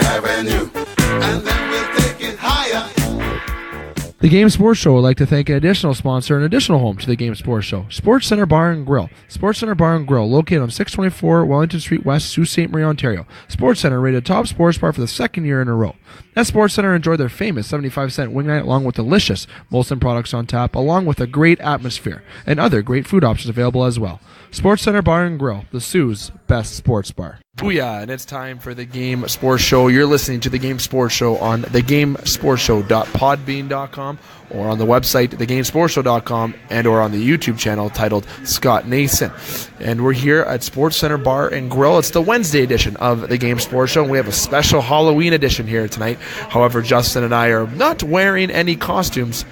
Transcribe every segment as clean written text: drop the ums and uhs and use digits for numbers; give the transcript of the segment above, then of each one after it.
Avenue, and then we'll take it higher. The Game Sports Show would like to thank an additional sponsor and additional home to the Game Sports Show, Sportscenter Bar and Grill. Sportscenter Bar and Grill, located on 624 Wellington Street West, Sault Ste. Marie, Ontario. Sportscenter rated top sports bar for the second year in a row. At Sportscenter, enjoy their famous 75-cent wing night along with delicious Molson products on tap, along with a great atmosphere and other great food options available as well. Sportscenter Bar and Grill, the Sioux's best sports bar. Booyah, and it's time for the Game Sports Show. You're listening to the Game Sports Show on thegamesportshow.podbean.com or on the website thegamesportshow.com and or on the YouTube channel titled Scott Nason. And we're here at Sportscenter Bar and Grill. It's the Wednesday edition of the Game Sports Show, and we have a special Halloween edition here tonight. However, Justin and I are not wearing any costumes,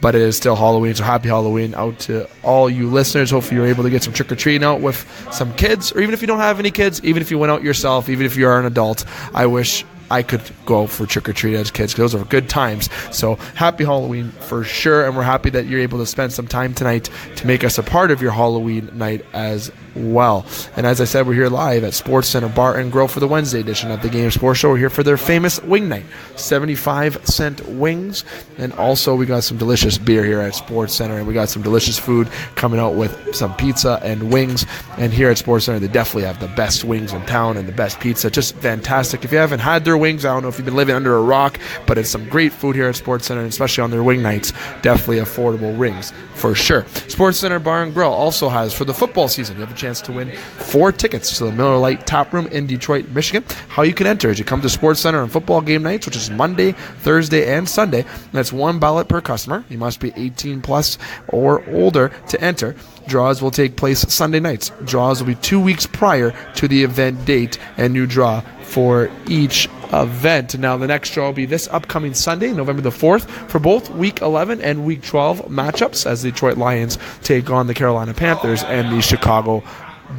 but it is still Halloween, so happy Halloween out to all you listeners. Hopefully you're able to get some trick-or-treating out with some kids, or even if you don't have any kids, even if you went out yourself, even if you are an adult. I wish I could go for trick-or-treat as kids, because those are good times. So happy Halloween for sure, and we're happy that you're able to spend some time tonight to make us a part of your Halloween night as well. And as I said, we're here live at Sportscenter Bar and Grill for the Wednesday edition of the Game Sports Show. We're here for their famous wing night, 75-cent wings, and also we got some delicious beer here at Sportscenter, and we got some delicious food coming out with some pizza and wings. And here at Sportscenter, they definitely have the best wings in town and the best pizza. Just fantastic. If you haven't had their wings, I don't know if you've been living under a rock, but it's some great food here at Sportscenter, and especially on their wing nights, definitely affordable rings for sure. Sportscenter Bar and Grill also has, for the football season, you have a chance to win 4 tickets to the Miller Lite Tap Room in Detroit, Michigan. How you can enter is you come to SportsCenter on football game nights, which is Monday, Thursday, and Sunday. And that's one ballot per customer. You must be 18 plus or older to enter. Draws will take place Sunday nights. Draws will be 2 weeks prior to the event date, and new draw for each event. Now, the next draw will be this upcoming Sunday, November the 4th, for both Week 11 and Week 12 matchups, as the Detroit Lions take on the Carolina Panthers and the Chicago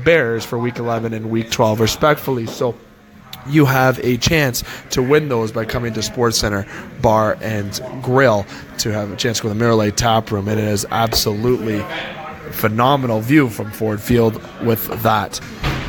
Bears for Week 11 and Week 12, respectfully. So you have a chance to win those by coming to Sportscenter Bar and Grill to have a chance to go to the Miller Lite Tap Room, and it is absolutely phenomenal view from Ford Field with that.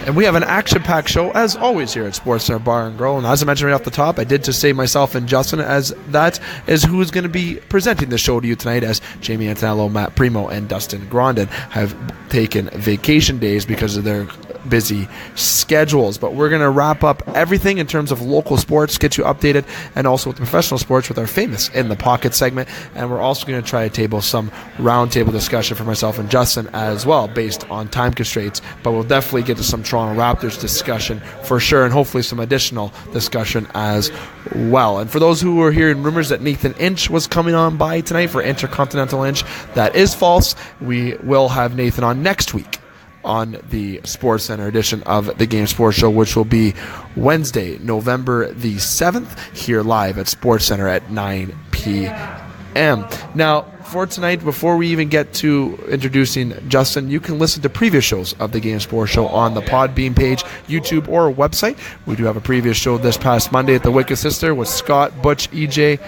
And we have an action-packed show, as always, here at Sportscenter Bar and Grill. And as I mentioned right off the top, I did just say myself and Justin, as that is who is going to be presenting the show to you tonight, as Jamie Antonello, Matt Premo, and Dustin Grondin have taken vacation days because of their busy schedules. But we're going to wrap up everything in terms of local sports, get you updated, and also with professional sports with our famous In the Pocket segment. And we're also going to try to table some roundtable discussion for myself and Justin as well, based on time constraints. But we'll definitely get to some Toronto Raptors discussion for sure, and hopefully some additional discussion as well. And for those who were hearing rumors that Nathan Inch was coming on by tonight for Intercontinental Inch, that is false. We will have Nathan on next week on the SportsCenter edition of the Game Sports Show, which will be Wednesday, November the 7th, here live at SportsCenter at 9 p.m. Now, for tonight, before we even get to introducing Justin, you can listen to previous shows of the Game Sports Show on the Podbean page, YouTube, or website. We do have a previous show this past Monday at the Wicked Sister with Scott, Butch, EJ,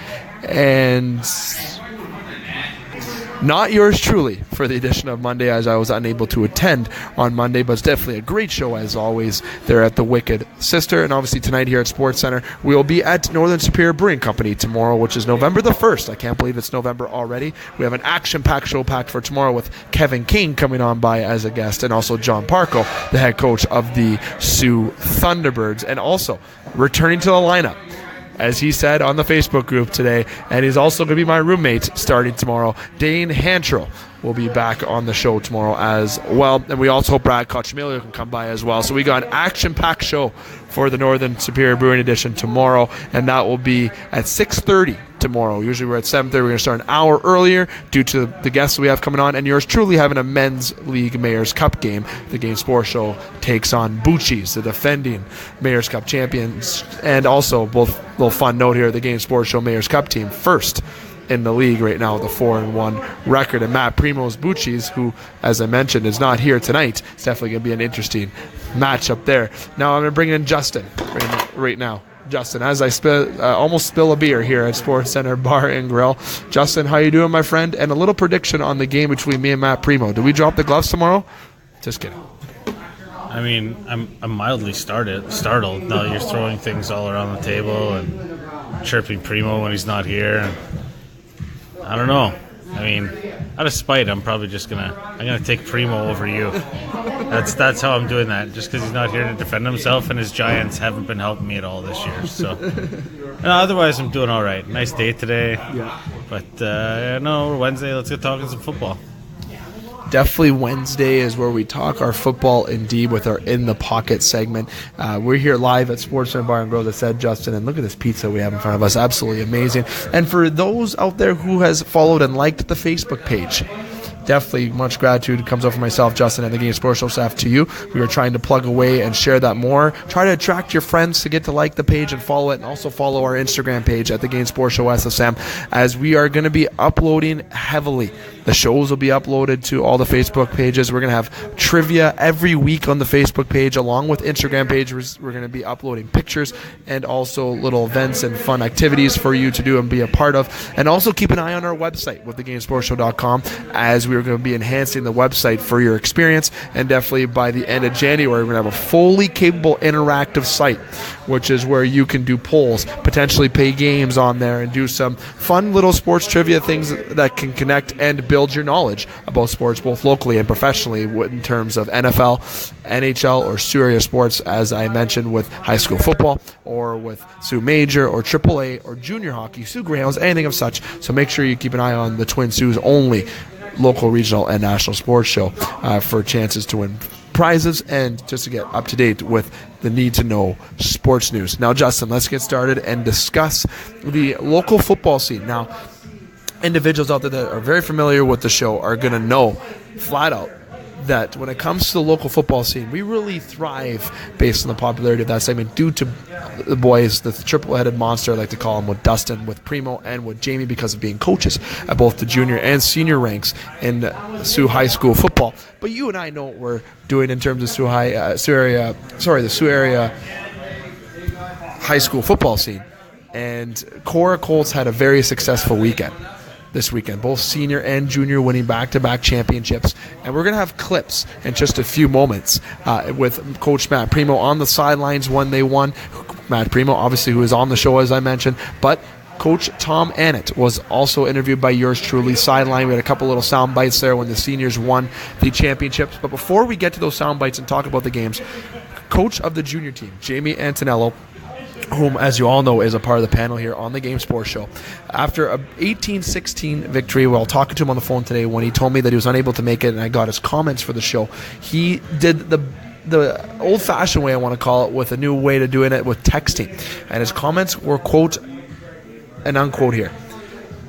and not yours truly for the edition of Monday, as I was unable to attend on Monday, but it's definitely a great show as always there at the Wicked Sister. And obviously tonight here at SportsCenter, we will be at Northern Superior Brewing Company tomorrow, which is November the 1st. I can't believe it's November already. We have an action-packed show packed for tomorrow with Kevin King coming on by as a guest, and also John Parco, the head coach of the Sioux Thunderbirds, and also returning to the lineup, as he said on the Facebook group today, and he's also going to be my roommate starting tomorrow. Dane Hantrell will be back on the show tomorrow as well. And we also hope Brad Cochimilio can come by as well. So we got an action-packed show for the Northern Superior Brewing Edition tomorrow, and that will be at 6:30 tomorrow. Usually we're at 7:30. We're going to start an hour earlier due to the guests we have coming on, and yours truly having a Men's League Mayor's Cup game. The Game Sports Show takes on Bucci's, the defending Mayor's Cup champions, and also, both little fun note here, the Game Sports Show Mayor's Cup team first in the league right now with a 4-1 record. And Matt Primo's Bucci's, who, as I mentioned, is not here tonight. It's definitely going to be an interesting matchup there. Now I'm going to bring in Justin right now. Justin, as I almost spill a beer here at SportsCenter Bar and Grill. Justin, how you doing, my friend? And a little prediction on the game between me and Matt Premo. Do we drop the gloves tomorrow? Just kidding. I mean, I'm mildly startled now that you're throwing things all around the table and chirping Premo when he's not here. And I don't know. I mean, out of spite, I'm probably just gonna take Premo over you. That's how I'm doing that. Just because he's not here to defend himself, and his Giants haven't been helping me at all this year. So, otherwise, I'm doing all right. Nice day today. Yeah. But Wednesday. Let's get talking some football. Definitely Wednesday is where we talk our football indeed with our In the Pocket segment. We're here live at Sportscenter Bar and Grill, that said, Justin, and look at this pizza we have in front of us. Absolutely amazing. And for those out there who has followed and liked the Facebook page, definitely much gratitude comes up for myself, Justin, and the Game Sports Show staff to you. We were trying to plug away and share that more. Try to attract your friends to get to like the page and follow it, and also follow our Instagram page at the Game Sports Show SSM, as we are going to be uploading heavily. The shows will be uploaded to all the Facebook pages. We're going to have trivia every week on the Facebook page, along with Instagram pages. We're going to be uploading pictures and also little events and fun activities for you to do and be a part of. And also keep an eye on our website with thegamesportshow.com, as we're going to be enhancing the website for your experience. And definitely by the end of January, we're going to have a fully capable interactive site, which is where you can do polls, potentially play games on there, and do some fun little sports trivia things that can connect and build your knowledge about sports, both locally and professionally, in terms of NFL, NHL, or Sioux area sports, as I mentioned, with high school football, or with Sioux Major, or AAA, or junior hockey, Sioux Greyhounds, anything of such. So make sure you keep an eye on the Twin Sioux only local, regional, and national sports show for chances to win prizes and just to get up to date with the need to know sports news. Now, Justin, let's get started and discuss the local football scene. Now, individuals out there that are very familiar with the show are going to know flat out that when it comes to the local football scene, we really thrive based on the popularity of that segment due to the boys, the triple-headed monster, I like to call them, with Dustin, with Premo, and with Jamie, because of being coaches at both the junior and senior ranks in Sioux High School football. But you and I know what we're doing in terms of the Sioux area high school football scene. And Korah Colts had a very successful weekend this weekend, both senior and junior winning back-to-back championships. And we're going to have clips in just a few moments with Coach Matt Premo on the sidelines when they won. Matt Premo, obviously, who is on the show, as I mentioned, but Coach Tom Annett was also interviewed by yours truly sideline. We had a couple little sound bites there when the seniors won the championships. But before we get to those sound bites and talk about the games, coach of the junior team, Jamie Antonello, whom, as you all know, is a part of the panel here on the Game Sports Show. After a 18-16 victory, while talking to him on the phone today, when he told me that he was unable to make it and I got his comments for the show, he did the old-fashioned way, I want to call it, with a new way to doing it with texting. And his comments were, quote and unquote here,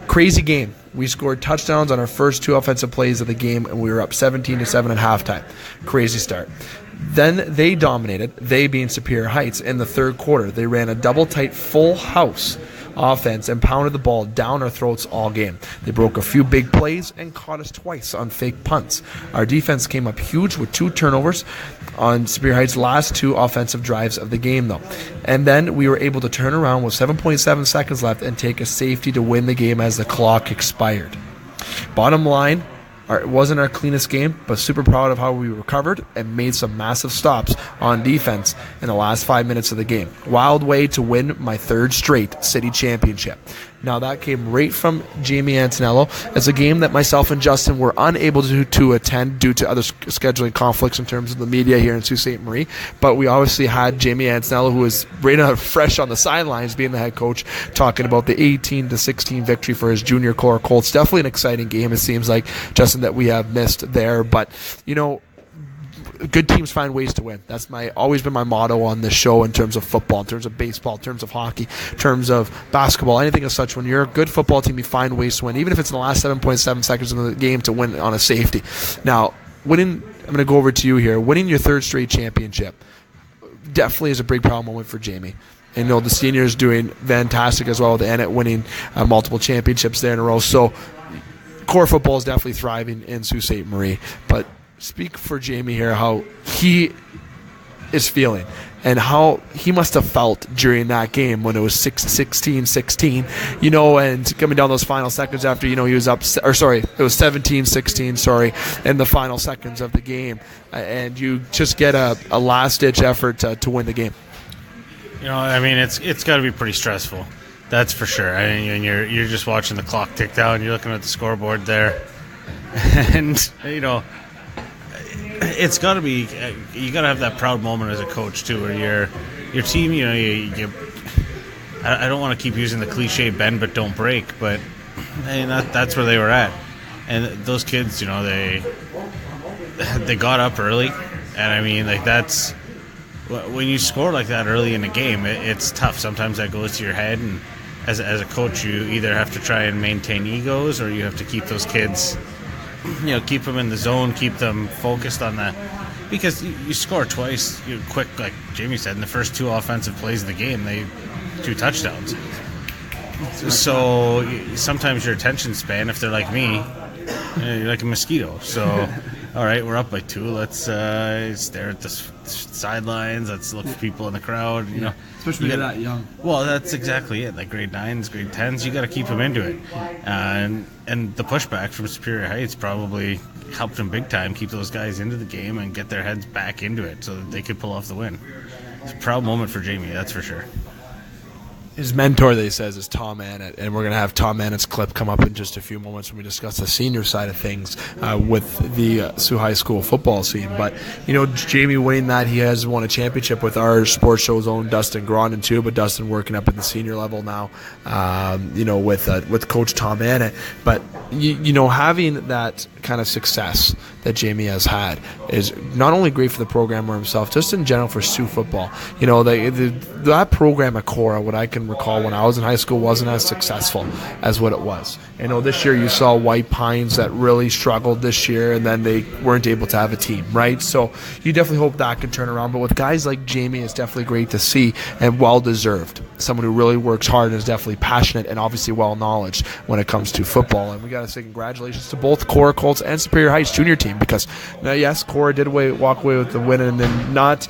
"Crazy game. We scored touchdowns on our first two offensive plays of the game, and we were up 17-7 at halftime. Crazy start. Then they dominated, they being Superior Heights, in the third quarter. They ran a double-tight full house offense and pounded the ball down our throats all game. They broke a few big plays and caught us twice on fake punts. Our defense came up huge with 2 turnovers on Superior Heights' last 2 offensive drives of the game, though. And then we were able to turn around with 7.7 seconds left and take a safety to win the game as the clock expired. Bottom line, it wasn't our cleanest game, but super proud of how we recovered and made some massive stops on defense in the last 5 minutes of the game. Wild way to win my 3rd straight city championship." Now, that came right from Jamie Antonello. It's a game that myself and Justin were unable to attend due to other scheduling conflicts in terms of the media here in Sault Ste. Marie. But we obviously had Jamie Antonello, who was right out fresh on the sidelines, being the head coach, talking about the 18-16 victory for his junior Korah Colts. Definitely an exciting game, it seems like, Justin, that we have missed there. But, you know, good teams find ways to win. That's always been my motto on this show in terms of football, in terms of baseball, in terms of hockey, in terms of basketball, anything of such. When you're a good football team, you find ways to win, even if it's in the last 7.7 seconds of the game to win on a safety. Now, I'm going to go over to you here. Winning your 3rd straight championship definitely is a big proud moment for Jamie. And, you know, the seniors doing fantastic as well, with Annett winning multiple championships there in a row. So core football is definitely thriving in Sault Ste. Marie. But speak for Jamie here, how he is feeling and how he must have felt during that game when it was 16-16, and coming down those final seconds after, he was up, it was 17-16, in the final seconds of the game. And you just get a last-ditch effort to win the game. It's got to be pretty stressful. That's for sure. And you're just watching the clock tick down. You're looking at the scoreboard there. And, it's got to be, you got to have that proud moment as a coach too, where your team, I don't want to keep using the cliche bend but don't break, but that's where they were at. And those kids, they got up early, and that's when you score like that early in a game, it's tough. Sometimes that goes to your head, and as a coach, you either have to try and maintain egos, or you have to keep those kids, keep them in the zone, keep them focused on that. Because you score twice, quick, like Jamie said, in the first 2 offensive plays of the game, 2 touchdowns. So sometimes your attention span, if they're like me, you're like a mosquito. So, all right, we're up by 2. Let's stare at the sidelines. Let's look for people in the crowd. Especially when you're that young. Well, that's exactly it. Like grade 9s, grade 10s, you got to keep them into it. And the pushback from Superior Heights probably helped them big time keep those guys into the game and get their heads back into it so that they could pull off the win. It's a proud moment for Jamie, that's for sure. His mentor, that he says, is Tom Annett, and we're going to have Tom Annett's clip come up in just a few moments when we discuss the senior side of things with the Sault High School football scene. But, Jamie winning that, he has won a championship with our sports show's own Dustin Grondin too, but Dustin working up at the senior level now, with Coach Tom Annett. But, having that kind of success that Jamie has had is not only great for the program or himself, just in general for Sioux football. That program at Korah, what I can recall when I was in high school, wasn't as successful as what it was. This year you saw White Pines that really struggled this year, and then they weren't able to have a team, right? So you definitely hope that can turn around. But with guys like Jamie, it's definitely great to see, and well-deserved. Someone who really works hard and is definitely passionate and obviously well-knowledged when it comes to football. And we got to say congratulations to both Korah Colts and Superior Heights junior team, because yes, Korah did walk away with the win, and then not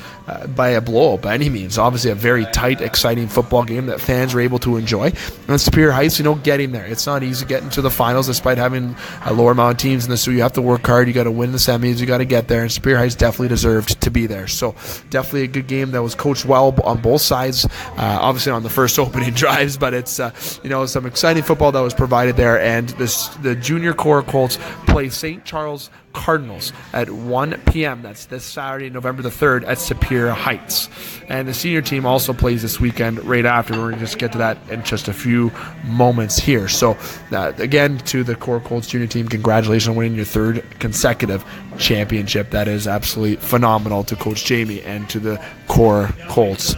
by a blow by any means. Obviously a very tight, exciting football game that fans were able to enjoy. And Superior Heights, getting there. It's not easy getting to the finals despite having lower mountain teams in the Sioux. You have to work hard. You got to win the semis. You got to get there. And Superior Heights definitely deserved to be there. So definitely a good game that was coached well on both sides. Obviously on the first opening drives, but it's some exciting football that was provided there. And the junior Korah Colts play St. Charles Cardinals at 1 p.m. That's this Saturday, November the 3rd at Superior Heights. And the senior team also plays this weekend right after. We're going to just get to that in just a few moments here. So, again, to the Korah Colts junior team, congratulations on winning your 3rd consecutive championship. That is absolutely phenomenal to Coach Jamie and to the Korah Colts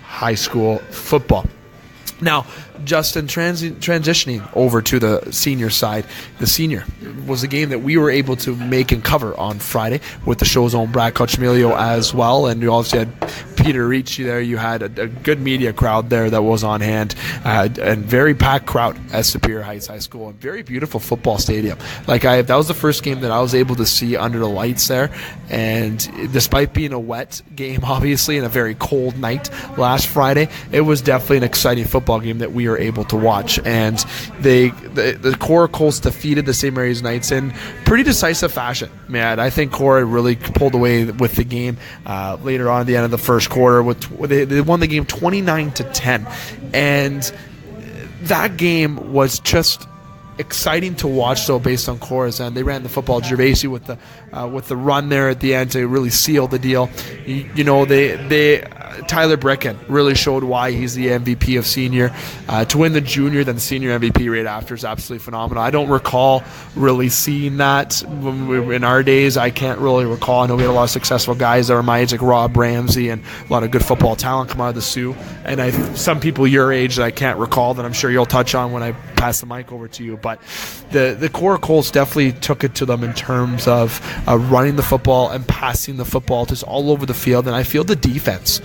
high school football. Now, Justin, transitioning over to the senior side, the senior was a game that we were able to make and cover on Friday with the show's own Brad Cochemilio as well. And you also had Peter Ricci there. You had a good media crowd there that was on hand, and very packed crowd at Superior Heights High School, and very beautiful football stadium. That was the first game that I was able to see under the lights there. And despite being a wet game, obviously, and a very cold night last Friday, it was definitely an exciting football game that we were able to watch. And the Korah Colts defeated the St. Mary's Knights in pretty decisive fashion. Man, I think Korah really pulled away with the game later on at the end of the first quarter. They won the game 29-10, and that game was just exciting to watch. So based on Korah's end, they ran the football. Gervasi with the run there at the end to really seal the deal. Tyler Brecken really showed why he's the MVP of senior. To win the junior, then the senior MVP right after is absolutely phenomenal. I don't recall really seeing that when we were in our days. I can't really recall. I know we had a lot of successful guys that were my age, like Rob Ramsey, and a lot of good football talent come out of the Sioux. And some people your age that I can't recall that I'm sure you'll touch on when I pass the mic over to you. But the Korah Colts definitely took it to them in terms of running the football and passing the football just all over the field. And I feel the defense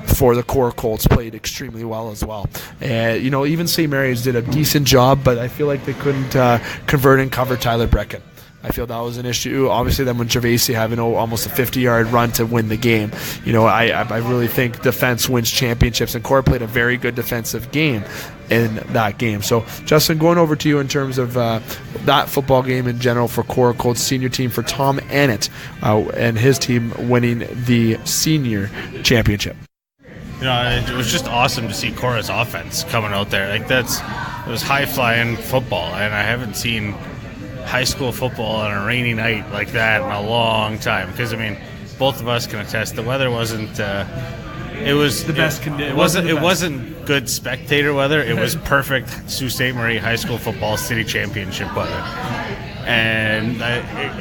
for the Korah Colts played extremely well as well. Even St. Mary's did a decent job, but I feel like they couldn't convert and cover Tyler Brecken. I feel that was an issue. Obviously, then when Gervasi having almost a 50-yard run to win the game, I really think defense wins championships, and Korah played a very good defensive game in that game. So, Justin, going over to you in terms of that football game in general for Korah Colts senior team, for Tom Annett and his team winning the senior championship. It was just awesome to see Korah's offense coming out there. It was high-flying football, and I haven't seen high school football on a rainy night like that in a long time. Because, both of us can attest the weather wasn't... It was the best condition. It wasn't good spectator weather. It was perfect Sault Ste. Marie high school football city championship weather, and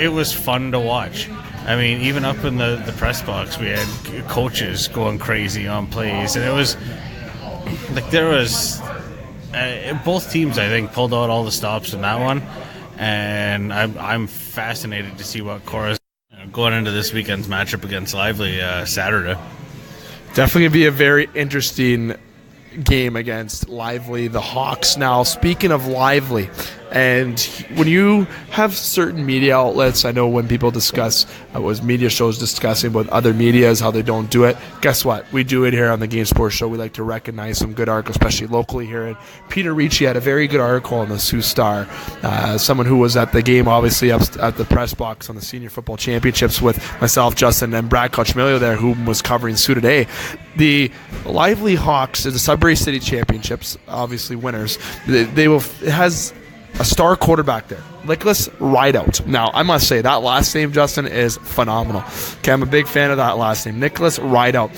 it was fun to watch. Even up in the press box, we had coaches going crazy on plays, and it was like there was both teams, I think, pulled out all the stops in that one, and I'm fascinated to see what Korah's going into this weekend's matchup against Lively Saturday. Definitely going to be a very interesting game against Lively, the Hawks. Now, speaking of Lively, and when you have certain media outlets, I know when people discuss, media shows discussing with other medias how they don't do it, guess what? We do it here on the Game Sports Show. We like to recognize some good articles, especially locally here. And Peter Ricci had a very good article in the Sault Star, someone who was at the game, obviously, up at the press box on the Senior Football Championships with myself, Justin, and Brad Kochmelio there, who was covering Sault today. The Lively Hawks, the Sudbury City Championships, obviously winners, it has a star quarterback there, Nicholas Rideout. Now, I must say, that last name, Justin, is phenomenal. Okay, I'm a big fan of that last name, Nicholas Rideout.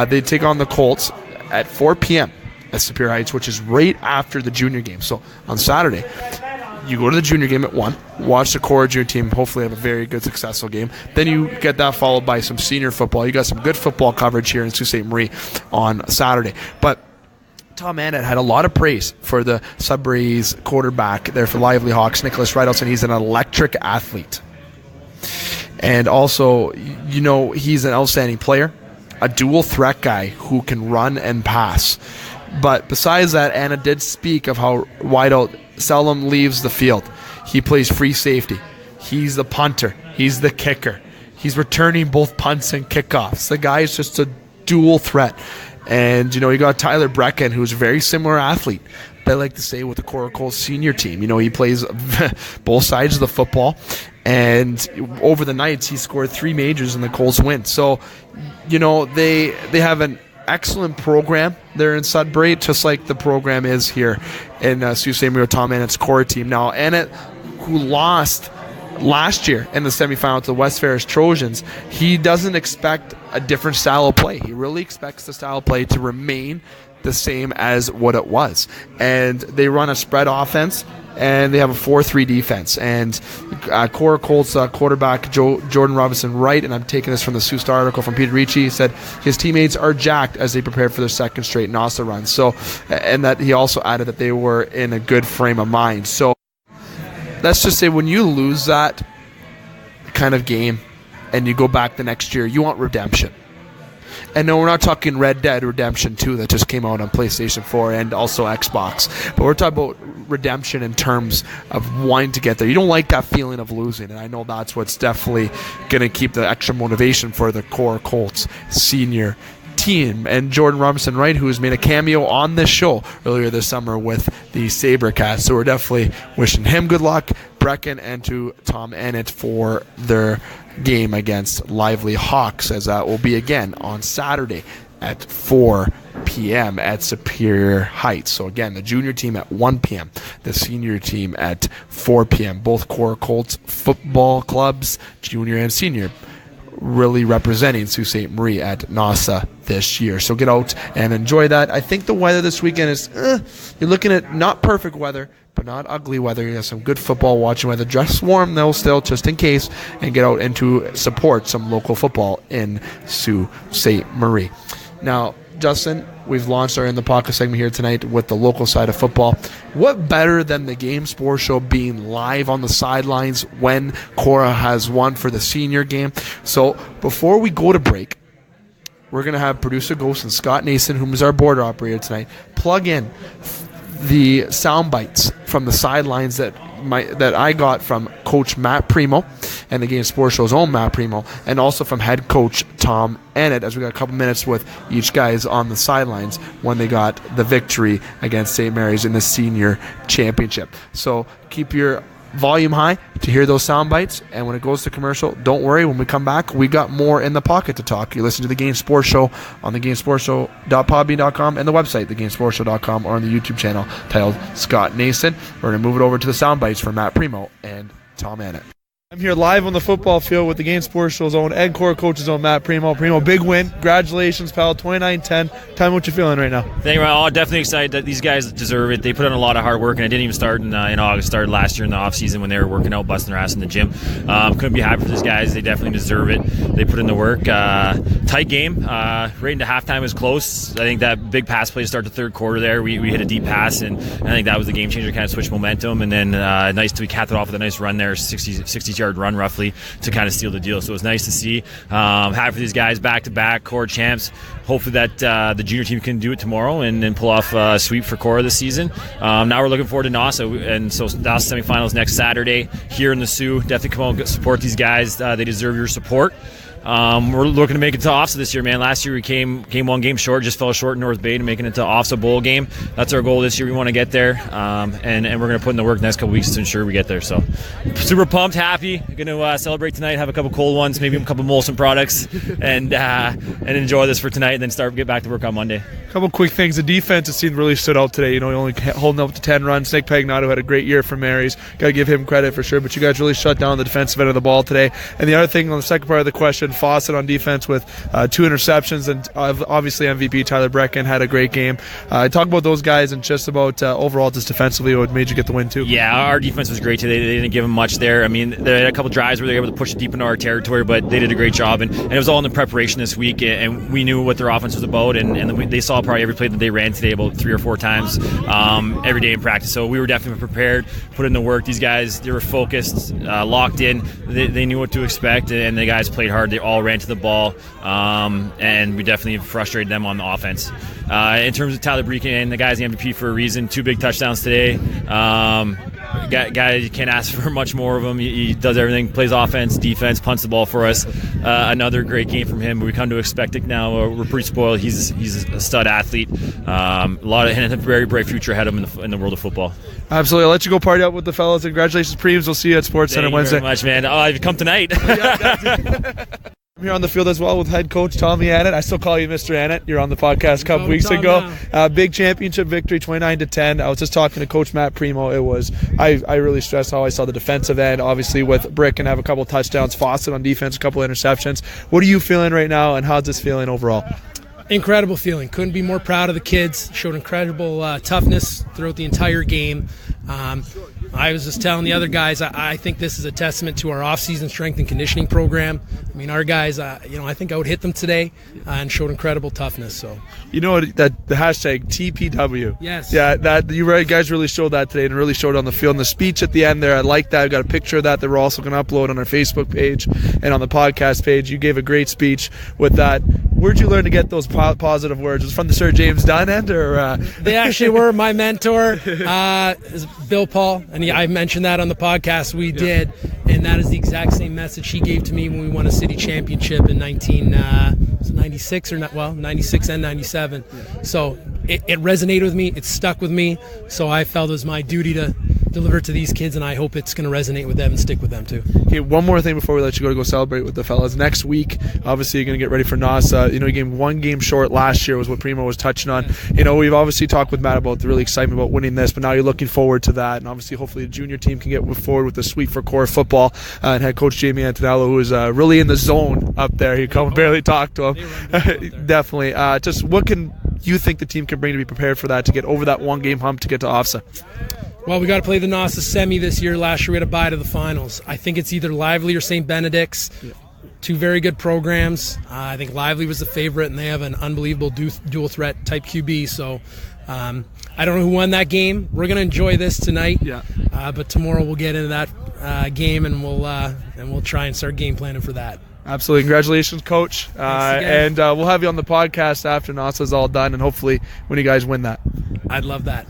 They take on the Colts at 4 p.m. at Superior Heights, which is right after the junior game. So, on Saturday, you go to the junior game at 1, watch the Korah junior team, hopefully have a very good, successful game. Then you get that followed by some senior football. You got some good football coverage here in Sault Ste. Marie on Saturday. But Tom Annett had a lot of praise for the Sudbury's quarterback there for Lively Hawks, Nicholas Rideout, and he's an electric athlete. And also, he's an outstanding player, a dual threat guy who can run and pass. But besides that, Annett did speak of how Rideout seldom leaves the field. He plays free safety. He's the punter. He's the kicker. He's returning both punts and kickoffs. The guy is just a dual threat. And, you got Tyler Brecken, who's a very similar athlete. But I like to say with the Korah Colts senior team, he plays both sides of the football. And over the nights, he scored 3 majors and the Colts win. So, they have an excellent program there in Sudbury, just like the program is here in Sault Ste. Marie, Tom Annett's Korah team. Now, Annett, who lost last year in the semifinal to the West Ferris Trojans, he doesn't expect a different style of play. He really expects the style of play to remain the same as what it was. And they run a spread offense, and they have a 4-3 defense. And Korah Colts quarterback Jordan Robinson Wright, and I'm taking this from the Sault Star article from Peter Ricci, said his teammates are jacked as they prepare for their second straight NOSSA run. So, and that he also added that they were in a good frame of mind. So let's just say when you lose that kind of game and you go back the next year, you want redemption. And no, we're not talking Red Dead Redemption 2 that just came out on PlayStation 4 and also Xbox. But we're talking about redemption in terms of wanting to get there. You don't like that feeling of losing, and I know that's what's definitely going to keep the extra motivation for the Korah Colts senior team. And Jordan Robinson Wright, who has made a cameo on this show earlier this summer with the Sabercats. So we're definitely wishing him good luck, Brecken, and to Tom Annett for their game against Lively Hawks, as that will be again on Saturday at 4 p.m. at Superior Heights. So again, the junior team at 1 p.m., the senior team at 4 p.m. Both Korah Colts football clubs, junior and senior, really representing Sault Ste. Marie at NOSSA this year. So get out and enjoy that. I think the weather this weekend is, you're looking at not perfect weather, but not ugly weather. You have some good football watching weather. Dress warm though still, just in case, and get out and to support some local football in Sault Ste. Marie. Now, Justin, we've launched our In the Pocket segment here tonight with the local side of football. What better than the Game Sports Show being live on the sidelines when Korah has won for the senior game? So before we go to break, we're going to have producer Ghost and Scott Nason, who is our board operator tonight, plug in the sound bites from the sidelines that I got from Coach Matt Premo and the Game Sports Show's own Matt Premo, and also from head coach Tom Annett, as we got a couple minutes with each guys on the sidelines when they got the victory against St. Mary's in the senior championship. So keep your volume high to hear those sound bites, and when it goes to commercial, don't worry, when we come back we got more in the pocket to talk. You listen to the Game Sports Show on the GameSportsShow.podbean.com and the website thegamesportshow.com, or on the YouTube channel titled Scott Nason. We're going to move it over to the sound bites from Matt Premo and Tom Annett. I'm here live on the football field with the Game Sports Show's own and Korah Coach's own Matt Premo. Premo, big win. Congratulations, pal. 29-10. Tell me what you're feeling right now. Thank you. I'm definitely excited that these guys deserve it. They put in a lot of hard work, and I didn't even start in August. Started last year in the offseason when they were working out, busting their ass in the gym. Couldn't be happy for these guys. They definitely deserve it. They put in the work. Tight game. Right into halftime was close. I think that big pass play to start the third quarter there, we hit a deep pass, and I think that was the game changer, kind of switched momentum. And then we capped it off with a nice run there, 60-yard run roughly, to kind of steal the deal. So it was nice to see. Happy for these guys, back-to-back Korah champs. Hopefully that the junior team can do it tomorrow and pull off a sweep for Korah this season. Now we're looking forward to NOSSA, and so NOSSA semifinals next Saturday here in the Sioux. Definitely come out and support these guys. They deserve your support. We're looking to make it to OFSA this year, man. Last year we came one game short, just fell short in North Bay to making it to OFSA bowl game. That's our goal this year. We want to get there, and we're going to put in the work the next couple weeks to ensure we get there. So super pumped, happy. Going to celebrate tonight, have a couple cold ones, maybe a couple Molson products, and enjoy this for tonight, and then get back to work on Monday. A couple quick things. The defense, it seemed, really stood out today. You know, only holding up to 10 runs. Nick Pagnato had a great year for Mary's. Got to give him credit for sure, but you guys really shut down the defensive end of the ball today. And the other thing on the second part of the question, Fawcett on defense with 2 interceptions, and obviously MVP Tyler Brecken had a great game. Talk about those guys and just about overall just defensively what made you get the win too. Yeah, our defense was great today. They didn't give them much there. I mean, they had a couple drives where they were able to push it deep into our territory, but they did a great job, and it was all in the preparation this week, and we knew what their offense was about, and they saw probably every play that they ran today about 3 or 4 times every day in practice. So we were definitely prepared, put in the work. These guys, they were focused, locked in. They knew what to expect, and the guys played hard. They all ran to the ball, and we definitely frustrated them on the offense. In terms of Tyler Brecken, the guy's the MVP for a reason. 2 big touchdowns today. Guy, you can't ask for much more of him. He does everything, plays offense, defense, punts the ball for us. Another great game from him. We come to expect it now. We're pretty spoiled. He's a stud athlete. And a very bright future ahead of him in the world of football. Absolutely. I'll let you go party out with the fellas. Congratulations, Preems. We'll see you at Sportscenter Wednesday. Thank you very much, man. I've come tonight. I'm here on the field as well with head coach Tommy Annett. I still call you Mr. Annett. You're on the podcast a couple weeks ago. Big championship victory, 29-10. I was just talking to Coach Matt Premo. It was I really stressed how I saw the defensive end, obviously with Brick and have a couple touchdowns, Fawcett on defense, a couple interceptions. What are you feeling right now, and how's this feeling overall? Incredible feeling. Couldn't be more proud of the kids. Showed incredible toughness throughout the entire game. I was just telling the other guys, I think this is a testament to our off-season strength and conditioning program. I mean, our guys, I think I would hit them today and showed incredible toughness. So, you know that the hashtag TPW. Yes. Yeah, that you guys really showed that today, and really showed on the field. And the speech at the end there, I like that. I've got a picture of that we're also going to upload on our Facebook page and on the podcast page. You gave a great speech with that. Where'd you learn to get those positive words? Was it from the Sir James Dunn end, or? They actually were. My mentor is Bill Paul, and I mentioned that on the podcast. We did, and that is the exact same message he gave to me when we won a city championship in 1996 or not? Well, 96 and 97. Yeah. So it resonated with me. It stuck with me. So I felt it was my duty to deliver to these kids, and I hope it's going to resonate with them and stick with them too. Okay, one more thing before we let you go celebrate with the fellas. Next week, obviously, you're going to get ready for NOSSA. You came 1 game short last year was what Premo was touching on. We've obviously talked with Matt about the really excitement about winning this, but now you're looking forward to that, and obviously, hopefully, the junior team can get forward with the sweep for Korah football. And head coach Jamie Antonello, who is really in the zone up there. You come barely talk to him. Definitely. Just what can you think the team can bring to be prepared for that, to get over that 1 game hump to get to OFSA? Well, we got to play the NOSSA semi this year. Last year we had a bye to the finals. I think it's either Lively or St. Benedict's. Yeah. 2 very good programs. I think Lively was the favorite, and they have an unbelievable dual threat type QB. So I don't know who won that game. We're going to enjoy this tonight. Yeah. But tomorrow we'll get into that game, and we'll try and start game planning for that. Absolutely. Congratulations, Coach. And we'll have you on the podcast after NOSSA is all done, and hopefully when you guys win that. I'd love that.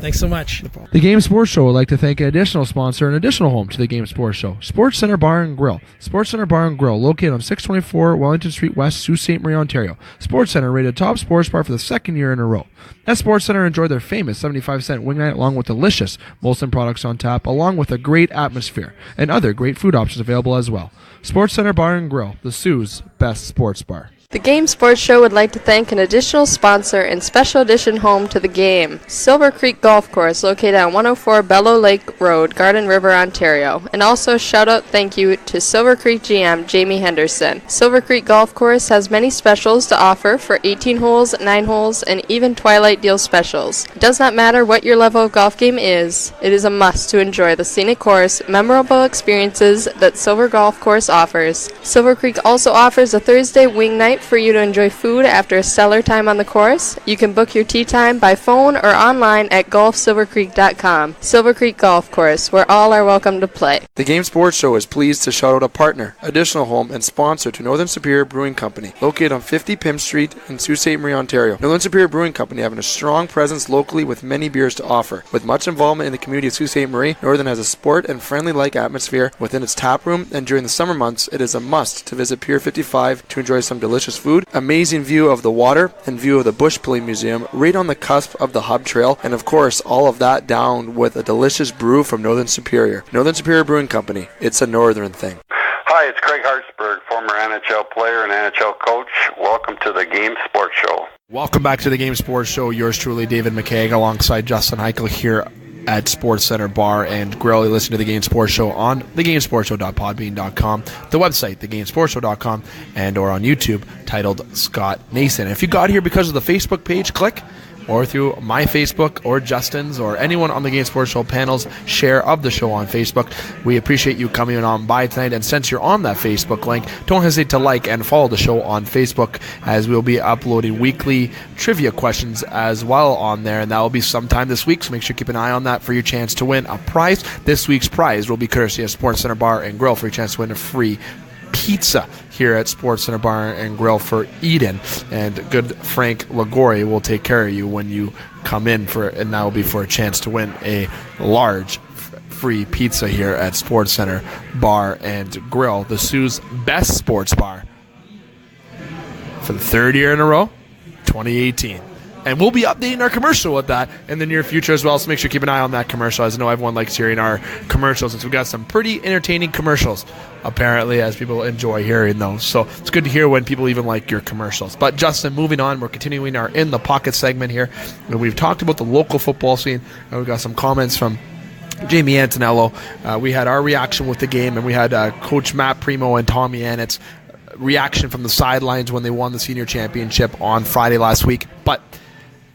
Thanks so much. The Game Sports Show would like to thank an additional sponsor and additional home to the Game Sports Show, Sportscenter Bar and Grill. Sportscenter Bar and Grill, located on 624 Wellington Street West, Sault Ste. Marie, Ontario. Sportscenter rated top sports bar for the second year in a row. At SportsCenter, enjoy their famous 75-cent wing night along with delicious Molson products on tap, along with a great atmosphere and other great food options available as well. SportsCenter Bar and Grill, the Sioux's best sports bar. The Game Sports Show would like to thank an additional sponsor and special edition home to the game, Silver Creek Golf Course, located on 104 Bellow Lake Road, Garden River, Ontario. And also shout out thank you to Silver Creek GM Jamie Henderson. Silver Creek Golf Course has many specials to offer for 18 holes, 9 holes, and even Twilight Deal specials. It does not matter what your level of golf game is, it is a must to enjoy the scenic course, memorable experiences that Silver Golf Course offers. Silver Creek also offers a Thursday wing night for you to enjoy food after a stellar time on the course. You can book your tee time by phone or online at golfsilvercreek.com. Silver Creek Golf Course, where all are welcome to play. The Game Sports Show is pleased to shout out a partner, additional home, and sponsor to Northern Superior Brewing Company, located on 50 Pym Street in Sault Ste. Marie, Ontario. Northern Superior Brewing Company having a strong presence locally with many beers to offer. With much involvement in the community of Sault Ste. Marie, Northern has a sport and friendly-like atmosphere within its tap room, and during the summer months, it is a must to visit Pier 55 to enjoy some delicious food, amazing view of the water, and view of the Bush Pilling Museum right on the cusp of the Hub Trail, and of course all of that down with a delicious brew from Northern Superior. Northern Superior Brewing Company, it's a northern thing. Hi, it's Craig Hartsburg, former NHL player and NHL coach. Welcome to the Game Sports Show. Welcome back to the Game Sports Show. Yours truly, David McCaig, alongside Justin Hykel here at SportsCenter Bar and Grill. You listen to the Game Sports Show on thegamesportshow.podbean.com, the website, thegamesportshow.com, and or on YouTube, titled Scott Nason. If you got here because of the Facebook page, click, or through my Facebook or Justin's or anyone on the Game Sports Show panel's share of the show on Facebook. We appreciate you coming on by tonight, and since you're on that Facebook link, don't hesitate to like and follow the show on Facebook, as we'll be uploading weekly trivia questions as well on there, and that will be sometime this week, so make sure you keep an eye on that for your chance to win a prize. This week's prize will be courtesy of SportsCenter Bar and Grill for your chance to win a free pizza here at SportsCenter Bar and Grill for Eden, and good Frank Lagori will take care of you when you come in and that will be for a chance to win a large free pizza here at SportsCenter Bar and Grill, the Sioux's best sports bar for the third year in a row, 2018. And we'll be updating our commercial with that in the near future as well, so make sure you keep an eye on that commercial, as I know everyone likes hearing our commercials, since we've got some pretty entertaining commercials, apparently, as people enjoy hearing those. So it's good to hear when people even like your commercials. But Justin, moving on, we're continuing our In the Pocket segment here. And we've talked about the local football scene, and we've got some comments from Jamie Antonello. We had our reaction with the game, and we had Coach Matt Premo and Tommy Annett's reaction from the sidelines when they won the senior championship on Friday last week. But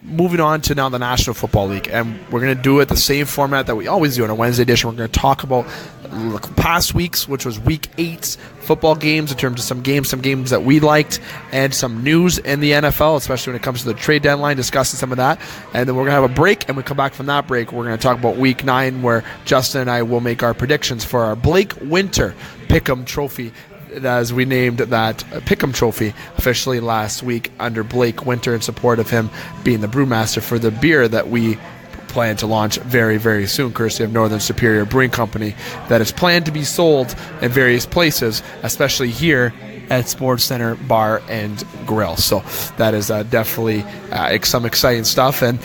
moving on to now the National Football League, and we're going to do it the same format that we always do in a Wednesday edition. We're going to talk about past weeks, which was Week 8's football games, in terms of some games that we liked, and some news in the NFL, especially when it comes to the trade deadline, discussing some of that. And then we're going to have a break, and we come back from that break, we're going to talk about Week 9, where Justin and I will make our predictions for our Blake Winter Pick'em Trophy, as we named that Pick'em Trophy officially last week under Blake Winter, in support of him being the brewmaster for the beer that we plan to launch very, very soon, courtesy of Northern Superior Brewing Company, that is planned to be sold in various places, especially here at SportsCenter Bar and Grill. So that is definitely some exciting stuff. And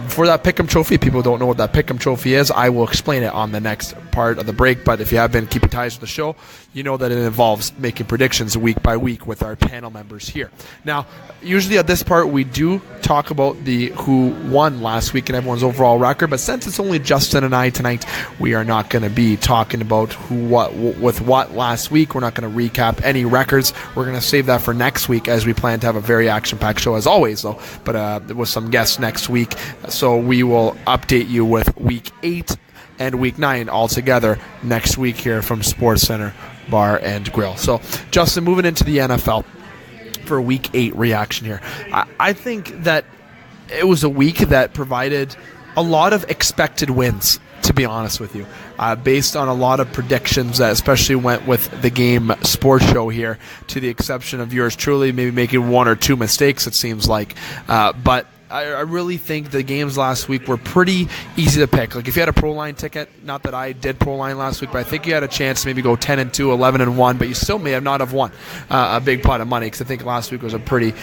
for that Pick'em Trophy, people don't know what that Pick'em Trophy is, I will explain it on the next part of the break. But if you have been keeping ties with the show, you know that it involves making predictions week by week with our panel members here. Now, usually at this part, we do talk about who won last week and everyone's overall record. But since it's only Justin and I tonight, we are not going to be talking about what last week. We're not going to recap any records. We're going to save that for next week, as we plan to have a very action-packed show as always, though, but with some guests next week. So we will update you with Week 8 and Week 9 all together next week here from SportsCenter Bar and Grill. So, Justin, moving into the NFL for Week 8 reaction here. I think that it was a week that provided a lot of expected wins, to be honest with you, based on a lot of predictions that especially went with the Game Sports Show here, to the exception of yours truly maybe making one or two mistakes, it seems like. But I really think the games last week were pretty easy to pick. Like if you had a Pro Line ticket, not that I did Pro Line last week, but I think you had a chance to maybe go 10-2, 11-1, but you still may have not have won a big pot of money, because I think last week was a pretty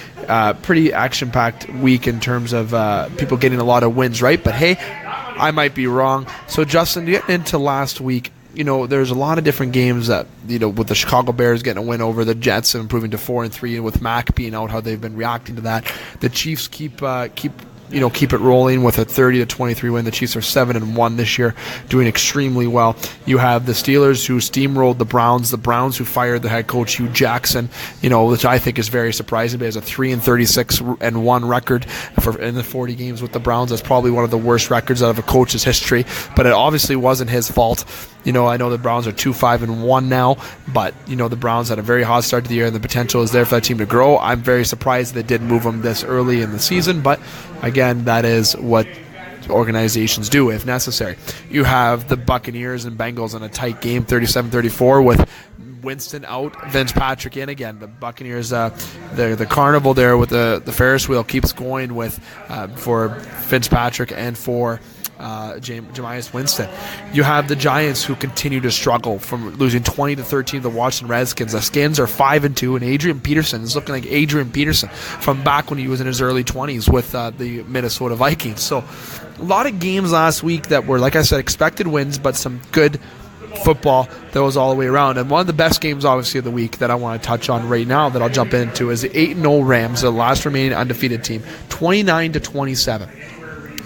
action-packed week in terms of people getting a lot of wins, right? But hey, I might be wrong. So Justin, getting into last week, there's a lot of different games that, with the Chicago Bears getting a win over the Jets and improving to 4-3, and with Mac being out, how they've been reacting to that. The Chiefs keep it rolling with a 30-23 win. The Chiefs are 7-1 this year, doing extremely well. You have the Steelers who steamrolled the Browns who fired the head coach Hugh Jackson, which I think is very surprising. But he has a 3-36-1 record in the 40 games with the Browns. That's probably one of the worst records out of a coach's history, but it obviously wasn't his fault. I know the Browns are 2-5-1 now, but the Browns had a very hot start to the year, and the potential is there for that team to grow. I'm very surprised they did move them this early in the season, but again, that is what organizations do if necessary. You have the Buccaneers and Bengals in a tight game, 37-34, with Winston out, Vince Patrick in again. The Buccaneers, the carnival there with the Ferris wheel keeps going with for Vince Patrick and for Jameis Winston. You have the Giants who continue to struggle from losing 20-13 to the Washington Redskins. The Skins are 5-2, and Adrian Peterson is looking like Adrian Peterson from back when he was in his early 20s with the Minnesota Vikings. So a lot of games last week that were, like I said, expected wins, but some good football that was all the way around. And one of the best games, obviously, of the week that I want to touch on right now that I'll jump into is the 8-0 Rams, the last remaining undefeated team, 29-27.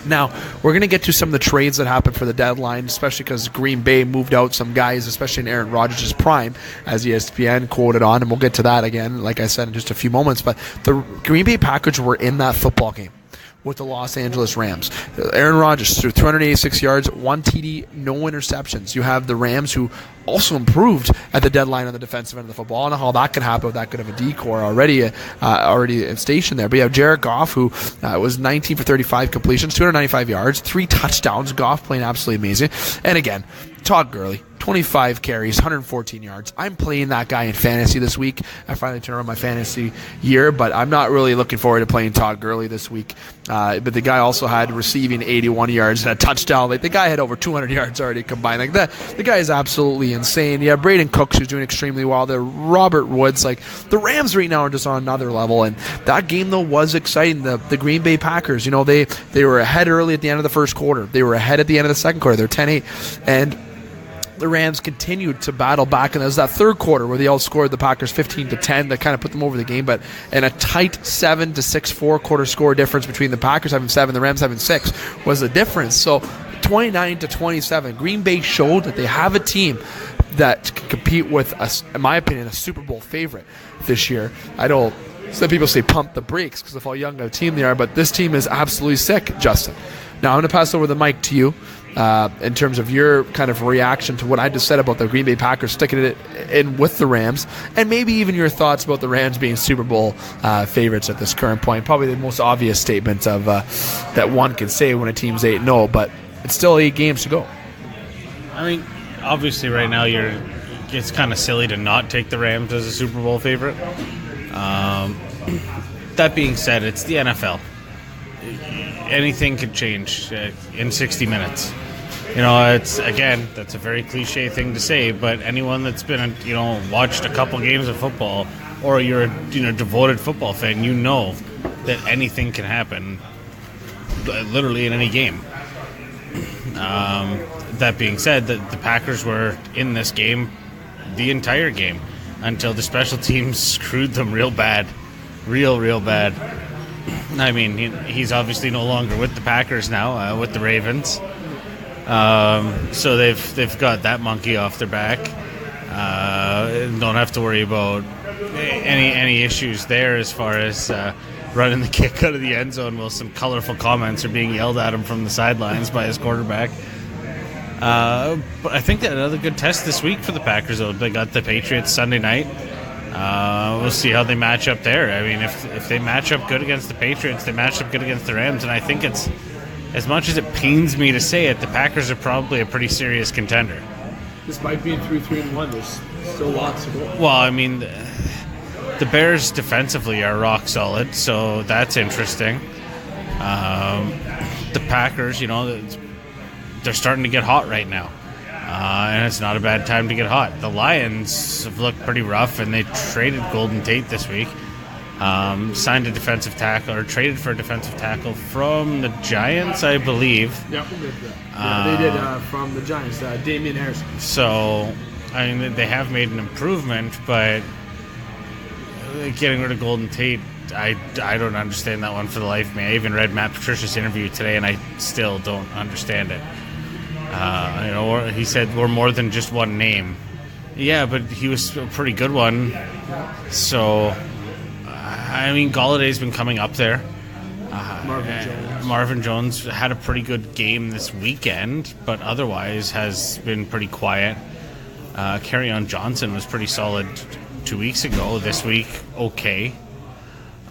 Now, we're going to get to some of the trades that happened for the deadline, especially because Green Bay moved out some guys, especially in Aaron Rodgers' prime, as ESPN quoted on, and we'll get to that again, like I said, in just a few moments. But the Green Bay Packers were in that football game with the Los Angeles Rams. Aaron Rodgers threw 286 yards, 1 TD, no interceptions. You have the Rams, who also improved at the deadline on the defensive end of the football. I don't know how that can happen with that good of a decor already stationed there. But you have Jared Goff, who was 19 for 35 completions, 295 yards, 3 touchdowns. Goff playing absolutely amazing. And again, Todd Gurley, 25 carries, 114 yards. I'm playing that guy in fantasy this week. I finally turned around my fantasy year, but I'm not really looking forward to playing Todd Gurley this week. But the guy also had receiving 81 yards and a touchdown. Like, the guy had over 200 yards already combined. Like, the guy is absolutely insane. You have Braden Cooks, who's doing extremely well there. Robert Woods. Like, the Rams right now are just on another level. And that game, though, was exciting. The Green Bay Packers, they were ahead early at the end of the first quarter. They were ahead at the end of the second quarter. They're 10-8. And the Rams continued to battle back, and it was that third quarter where they outscored the Packers 15-10 that kind of put them over the game. But in a tight 7-6 four-quarter score difference between the Packers having 7, the Rams having 6 was the difference. So 29-27, Green Bay showed that they have a team that can compete with, in my opinion, a Super Bowl favorite this year. I know some people say pump the brakes because of how young a team they are, but this team is absolutely sick, Justin. Now I'm going to pass over the mic to you. In terms of your kind of reaction to what I just said about the Green Bay Packers sticking it in with the Rams, and maybe even your thoughts about the Rams being Super Bowl favorites at this current point. Probably the most obvious statement of that one can say when a team's 8-0, but it's still 8 games to go. I mean, obviously right now it's kind of silly to not take the Rams as a Super Bowl favorite. That being said, it's the NFL. Anything could change in 60 minutes. It's, again, that's a very cliche thing to say, but anyone that's been, watched a couple games of football, or you're a devoted football fan, that anything can happen, literally in any game. That being said, the Packers were in this game the entire game until the special teams screwed them real bad, real bad. I mean, he's obviously no longer with the Packers now, with the Ravens. So they've got that monkey off their back. Don't have to worry about any issues there as far as running the kick out of the end zone while some colorful comments are being yelled at him from the sidelines by his quarterback. But I think that another good test this week for the Packers, though. They got the Patriots Sunday night. We'll see how they match up there. I mean, if they match up good against the Patriots, they match up good against the Rams, and I think it's, as much as it pains me to say it, the Packers are probably a pretty serious contender. Despite being 3-1, there's still lots to go. Well, I mean, the Bears defensively are rock solid, so that's interesting. The Packers, they're starting to get hot right now. And it's not a bad time to get hot. The Lions have looked pretty rough, and they traded Golden Tate this week. Signed a defensive tackle, or traded for a defensive tackle from the Giants, I believe. Yeah, they did from the Giants, Damian Harris. So, they have made an improvement, but getting rid of Golden Tate, I don't understand that one for the life of me. I even read Matt Patricia's interview today, and I still don't understand it. He said we're more than just one name. Yeah, but he was a pretty good one. So, Galladay's been coming up there. Marvin Jones had a pretty good game this weekend, but otherwise has been pretty quiet. Kerryon Johnson was pretty solid 2 weeks ago. This week, okay.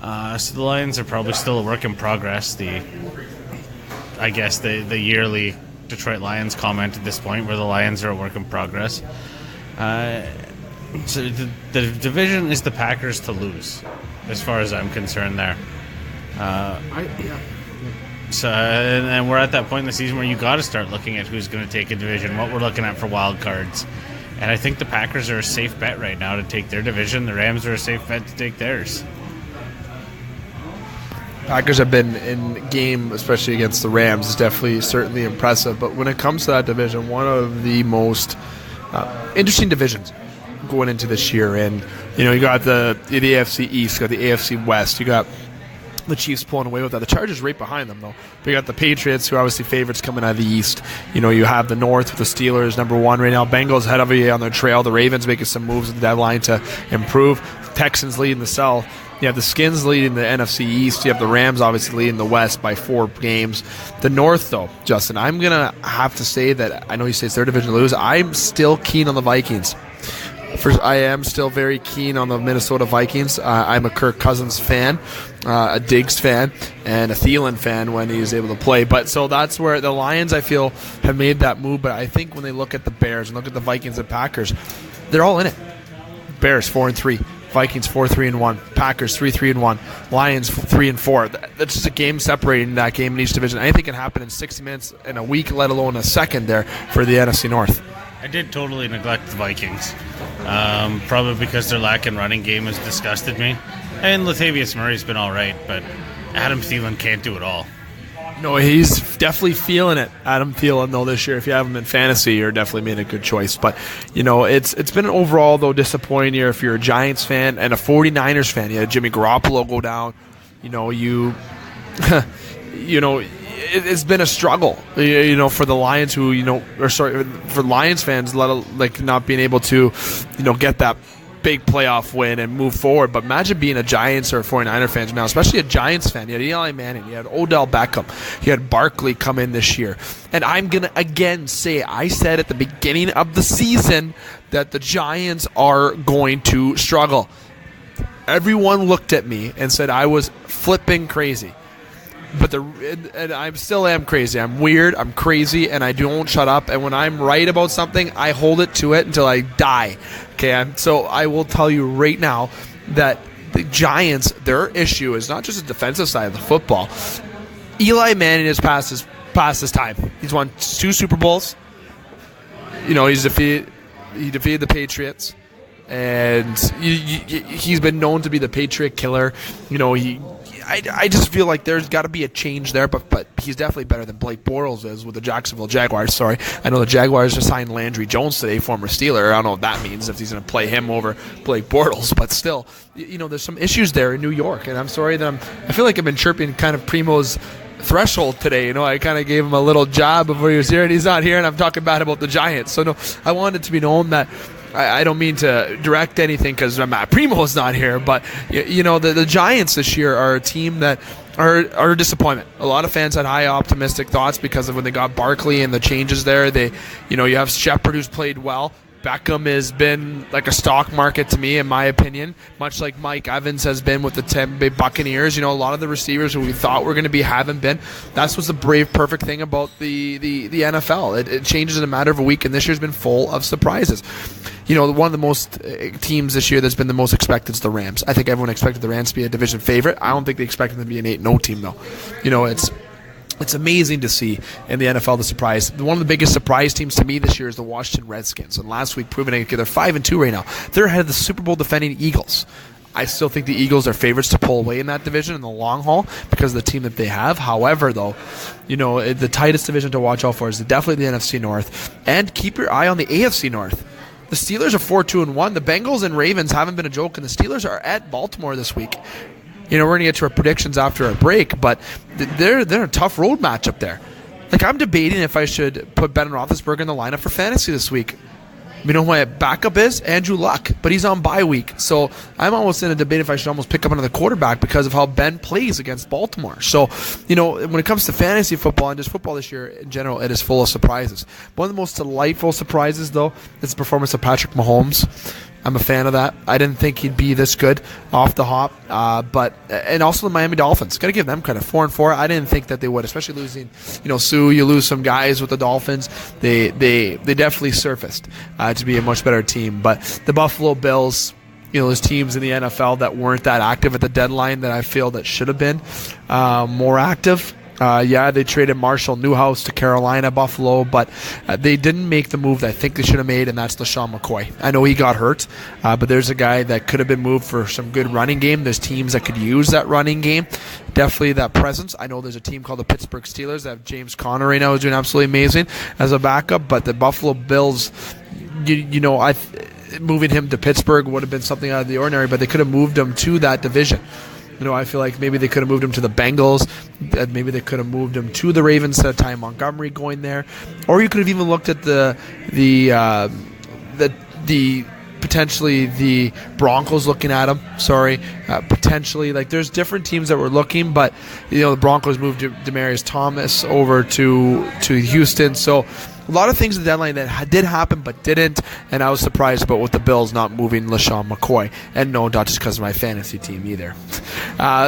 So the Lions are probably still a work in progress. The yearly Detroit Lions comment at this point, where the Lions are a work in progress. So the division is the Packers to lose, as far as I'm concerned there. So and we're at that point in the season where you got to start looking at who's going to take a division, what we're looking at for wild cards. And I think the Packers are a safe bet right now to take their division. The Rams are a safe bet to take theirs. Packers have been in game, especially against the Rams, is certainly impressive. But when it comes to that division, one of the most interesting divisions going into this year. And, you got the AFC East, you got the AFC West, you got the Chiefs pulling away with that. The Chargers right behind them, though. But you got the Patriots, who are obviously favorites coming out of the East. You have the North with the Steelers, number one right now. Bengals ahead of you on their trail. The Ravens making some moves at the deadline to improve. Texans leading the South. You have the Skins leading the NFC East. You have the Rams obviously leading the West by 4 games. The North, though, Justin, I'm going to have to say that I know you say it's their division to lose. I'm still keen on the Vikings. I am still very keen on the Minnesota Vikings. I'm a Kirk Cousins fan, a Diggs fan, and a Thielen fan when he was able to play. But so that's where the Lions, I feel, have made that move. But I think when they look at the Bears and look at the Vikings and Packers, they're all in it. Bears 4-3. Vikings 4-3-1, Packers 3-3-1, Lions 3-4. That's just a game separating that game in each division. Anything can happen in 60 minutes in a week, let alone a second there for the NFC North. I did totally neglect the Vikings, probably because their lack in running game has disgusted me. And Latavius Murray's been all right, but Adam Thielen can't do it all. No, he's definitely feeling it. Adam Thielen, though, this year, if you have him in fantasy, you're definitely made a good choice. But, it's been an overall, though, disappointing year if you're a Giants fan and a 49ers fan. You had Jimmy Garoppolo go down. It's been a struggle, for the Lions for Lions fans, not being able to, get that big playoff win and move forward. But imagine being a Giants or a 49er fan now, especially a Giants fan. You had Eli Manning, you had Odell Beckham, you had Barkley come in this year. And I'm going to again say, I said at the beginning of the season that the Giants are going to struggle. Everyone looked at me and said I was flipping crazy. But and I still am crazy. I'm weird, I'm crazy, and I don't shut up. And when I'm right about something, I hold it to it until I die. Okay, so I will tell you right now that the Giants, their issue is not just the defensive side of the football. Eli Manning has passed his time. He's won 2 Super Bowls. He defeated the Patriots, and he's been known to be the Patriot killer. I just feel like there's got to be a change there, but he's definitely better than Blake Bortles is with the Jacksonville Jaguars. Sorry, I know the Jaguars just signed Landry Jones today, former Steeler. I don't know what that means, if he's going to play him over Blake Bortles, but still, there's some issues there in New York, and I'm sorry that I feel like I've been chirping kind of Premo's threshold today. I kind of gave him a little jab before he was here, and he's not here, and I'm talking bad about the Giants. So no, I wanted to be known that I don't mean to direct anything because Matt Primo's not here, but the Giants this year are a team that are a disappointment. A lot of fans had high optimistic thoughts because of when they got Barkley and the changes there. You have Shepard, who's played well, Beckham has been like a stock market to me, in my opinion, much like Mike Evans has been with the Tampa Bay Buccaneers. A lot of the receivers who we thought were going to be haven't been. That's what's the brave, perfect thing about the NFL. It changes in a matter of a week, and this year's been full of surprises. One of the most teams this year that's been the most expected is the Rams. I think everyone expected the Rams to be a division favorite. I don't think they expected them to be an 8-0 team, though. It's amazing to see in the NFL the surprise. One of the biggest surprise teams to me this year is the Washington Redskins. And last week, proving it, they're 5-2 right now. They're ahead of the Super Bowl defending Eagles. I still think the Eagles are favorites to pull away in that division in the long haul because of the team that they have. However, though, the tightest division to watch out for is definitely the NFC North. And keep your eye on the AFC North. The Steelers are 4-2-1. The Bengals and Ravens haven't been a joke, and the Steelers are at Baltimore this week. We're going to get to our predictions after our break, but they're a tough road matchup there. I'm debating if I should put Ben Roethlisberger in the lineup for fantasy this week. You know who my backup is? Andrew Luck, but he's on bye week. So I'm almost in a debate if I should almost pick up another quarterback because of how Ben plays against Baltimore. So, when it comes to fantasy football and just football this year in general, it is full of surprises. One of the most delightful surprises, though, is the performance of Patrick Mahomes. I'm a fan of that. I didn't think he'd be this good off the hop, and also the Miami Dolphins. Got to give them credit. 4-4. I didn't think that they would, especially losing. Sue, you lose some guys with the Dolphins. They definitely surfaced to be a much better team. But the Buffalo Bills, there's teams in the NFL that weren't that active at the deadline that I feel that should have been more active. They traded Marshall Newhouse to Carolina, Buffalo, but they didn't make the move that I think they should have made, and that's LaShawn McCoy. I know he got hurt, but there's a guy that could have been moved for some good running game. There's teams that could use that running game. Definitely that presence. I know there's a team called the Pittsburgh Steelers that have James Conner right now who's doing absolutely amazing as a backup, but the Buffalo Bills, moving him to Pittsburgh would have been something out of the ordinary, but they could have moved him to that division. I feel like maybe they could have moved him to the Bengals. Maybe they could have moved him to the Ravens instead of Ty Montgomery going there. Or you could have even looked at the potentially the Broncos looking at him. Potentially. There's different teams that were looking, but the Broncos moved Demaryius Thomas over to Houston. So a lot of things at the deadline that did happen but didn't, and I was surprised about with the Bills not moving LaShawn McCoy. And no, not just because of my fantasy team either.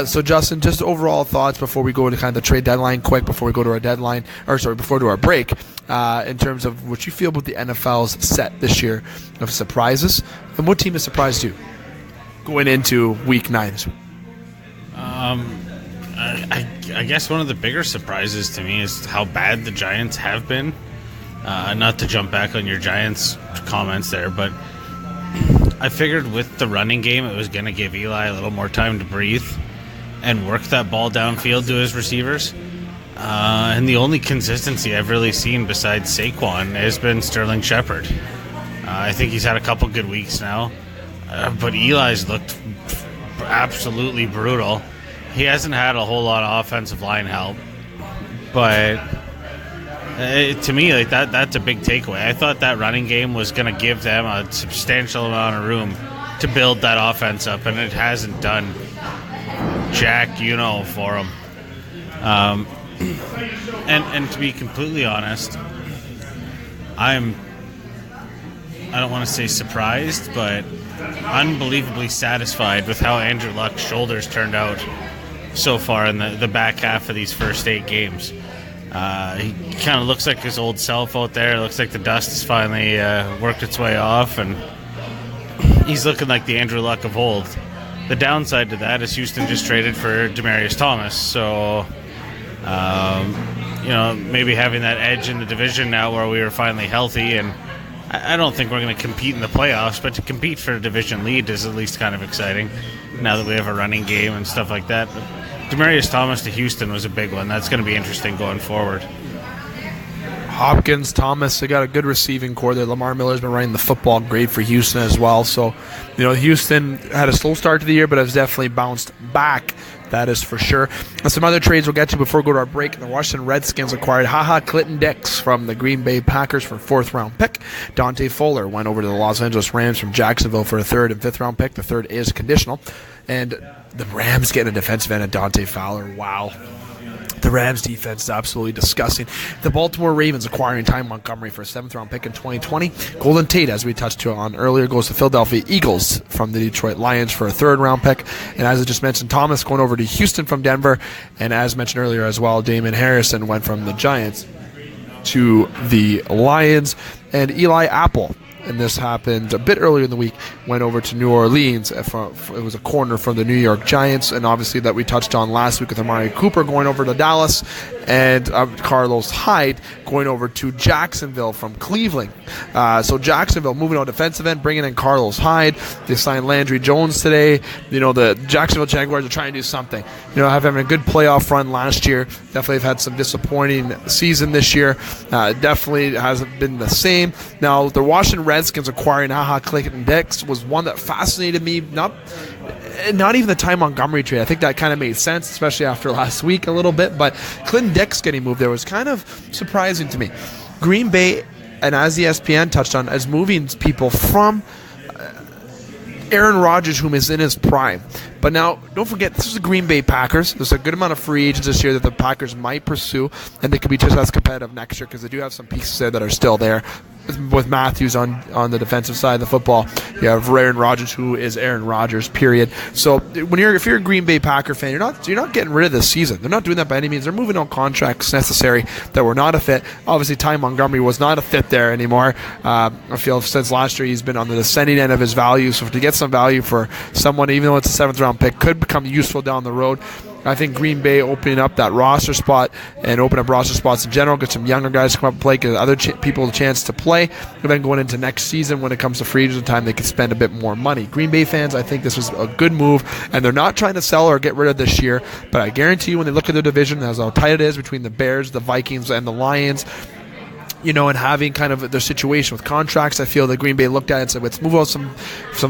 So Justin, just overall thoughts before we go to kind of the trade deadline quick, before we go to our break, in terms of what you feel about the NFL's set this year of surprises, and what team has surprised you going into week 9 this week? I guess one of the bigger surprises to me is how bad the Giants have been. Not to jump back on your Giants comments there, but I figured with the running game it was going to give Eli a little more time to breathe and work that ball downfield to his receivers. And the only consistency I've really seen besides Saquon has been Sterling Shepard. I think he's had a couple good weeks now, but Eli's looked absolutely brutal. He hasn't had a whole lot of offensive line help, but to me, that's a big takeaway. I thought that running game was going to give them a substantial amount of room to build that offense up, and it hasn't done jack, for them. And to be completely honest, I don't want to say surprised, but unbelievably satisfied with how Andrew Luck's shoulders turned out so far in the back half of these first 8 games. He kind of looks like his old self out there. It looks like the dust has finally worked its way off, and he's looking like the Andrew Luck of old. The downside to that is Houston just traded for Demaryius Thomas, so maybe having that edge in the division now where we are finally healthy, and I don't think we're going to compete in the playoffs, but to compete for a division lead is at least kind of exciting now that we have a running game and stuff like that. But Demaryius Thomas to Houston was a big one. That's going to be interesting going forward. Hopkins, Thomas, they got a good receiving core there. Lamar Miller's been running the football great for Houston as well. So, Houston had a slow start to the year, but has definitely bounced back. That is for sure. And some other trades we'll get to before we go to our break. The Washington Redskins acquired Clinton Dix from the Green Bay Packers for a 4th-round pick. Dante Fuller went over to the Los Angeles Rams from Jacksonville for a 3rd and 5th-round pick. The 3rd is conditional. And the Rams getting a defensive end of Dante Fowler. Wow. The Rams defense is absolutely disgusting. The Baltimore Ravens acquiring Ty Montgomery for a 7th-round pick in 2020. Golden Tate, as we touched on earlier, goes to Philadelphia Eagles from the Detroit Lions for a 3rd-round pick. And as I just mentioned, Thomas going over to Houston from Denver. And as mentioned earlier as well, Damon Harrison went from the Giants to the Lions. And Eli Apple, and this happened a bit earlier in the week, went over to New Orleans. It was a corner from the New York Giants, and obviously that we touched on last week with Amari Cooper going over to Dallas, and Carlos Hyde going over to Jacksonville from Cleveland. So Jacksonville moving on defensive end, bringing in Carlos Hyde. They signed Landry Jones today. The Jacksonville Jaguars are trying to do something. Having a good playoff run last year. Definitely have had some disappointing season this year. Definitely hasn't been the same. Now, the Washington Redskins acquiring Clinton Dix was one that fascinated me. Not even the Ty Montgomery trade. I think that kind of made sense, especially after last week a little bit. But Clinton Dix getting moved there was kind of surprising to me. Green Bay, and as ESPN touched on, is moving people from Aaron Rodgers, whom is in his prime. But now, don't forget, this is the Green Bay Packers. There's a good amount of free agents this year that the Packers might pursue, and they could be just as competitive next year because they do have some pieces there that are still there. With Matthews on the defensive side of the football, you have Aaron Rodgers, who is Aaron Rodgers, period. So if you're a Green Bay Packer fan, you're not getting rid of this season. They're not doing that by any means. They're moving on contracts necessary that were not a fit. Obviously, Ty Montgomery was not a fit there anymore. I feel since last year he's been on the descending end of his value. So to get some value for someone, even though it's a 7th-round pick, could become useful down the road. I think Green Bay opening up that roster spot and open up roster spots in general, get some younger guys to come up and play, give other people a chance to play, and then going into next season when it comes to free agent time, they can spend a bit more money. Green Bay fans, I think this was a good move, and they're not trying to sell or get rid of this year, but I guarantee you when they look at their division, as how tight it is between the Bears, the Vikings, and the Lions, and having kind of their situation with contracts, I feel that Green Bay looked at it and said, let's move out some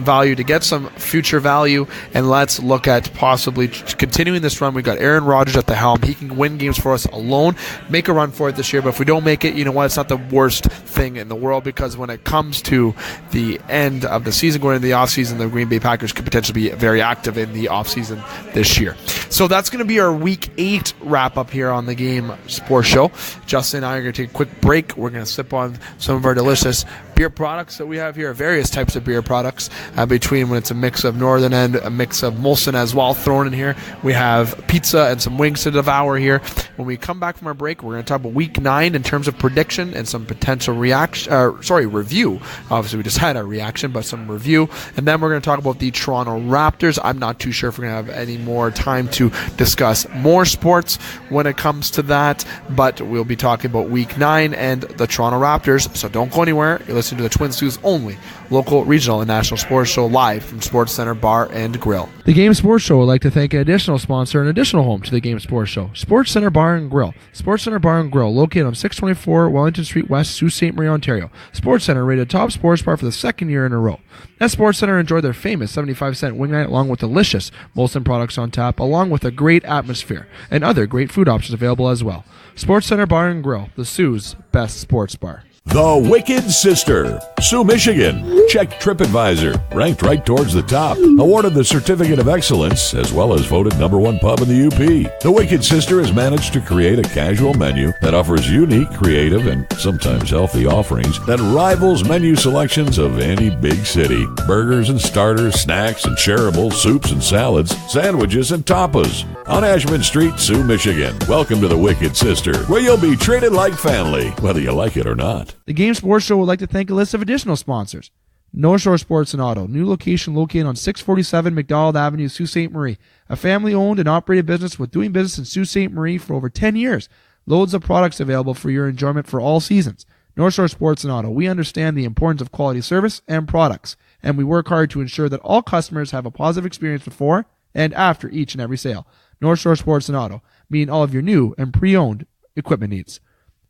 value to get some future value, and let's look at possibly continuing this run. We've got Aaron Rodgers at the helm. He can win games for us alone, make a run for it this year, but if we don't make it, you know what, it's not the worst thing in the world, because when it comes to the end of the season, going into the offseason, the Green Bay Packers could potentially be very active in the offseason this year. So that's going to be our Week 8 wrap-up here on the Game Sports Show. Justin and I are going to take a quick break. We're going to sip on some of our delicious beer products that we have here, various types of beer products, between when it's a mix of Northern End, a mix of Molson as well thrown in here. We have pizza and some wings to devour here. When we come back from our break, we're going to talk about Week 9 in terms of prediction and some potential review. Obviously, we just had our reaction, but some review. And then we're going to talk about the Toronto Raptors. I'm not too sure if we're going to have any more time to discuss more sports when it comes to that, but we'll be talking about Week 9 and the Toronto Raptors. So don't go anywhere. You're listening to the Twin Sault's only local, regional, and national sports show live from Sportscenter Bar and Grill. The Game Sports Show would like to thank an additional sponsor and additional home to the Game Sports Show, Sportscenter Bar and Grill. Sportscenter Bar and Grill, located on 624 Wellington Street West, Sault Ste. Marie, Ontario. Sportscenter rated top sports bar for the 2nd year in a row. At Sportscenter, enjoy their famous 75-cent wing night along with delicious Molson products on tap, along with a great atmosphere and other great food options available as well. Sportscenter Bar and Grill, the Sioux's best sports bar. The Wicked Sister, Sault, Michigan. Check TripAdvisor, ranked right towards the top. Awarded the Certificate of Excellence, as well as voted #1 pub in the UP. The Wicked Sister has managed to create a casual menu that offers unique, creative, and sometimes healthy offerings that rivals menu selections of any big city. Burgers and starters, snacks and shareables, soups and salads, sandwiches and tapas. On Ashman Street, Sault, Michigan. Welcome to the Wicked Sister, where you'll be treated like family, whether you like it or not. The Game Sports Show would like to thank a list of additional sponsors. North Shore Sports and Auto, new location located on 647 McDonald Avenue, Sault Ste. Marie. A family-owned and operated business with doing business in Sault Ste. Marie for over 10 years. Loads of products available for your enjoyment for all seasons. North Shore Sports and Auto, we understand the importance of quality service and products, and we work hard to ensure that all customers have a positive experience before and after each and every sale. North Shore Sports and Auto, meeting all of your new and pre-owned equipment needs.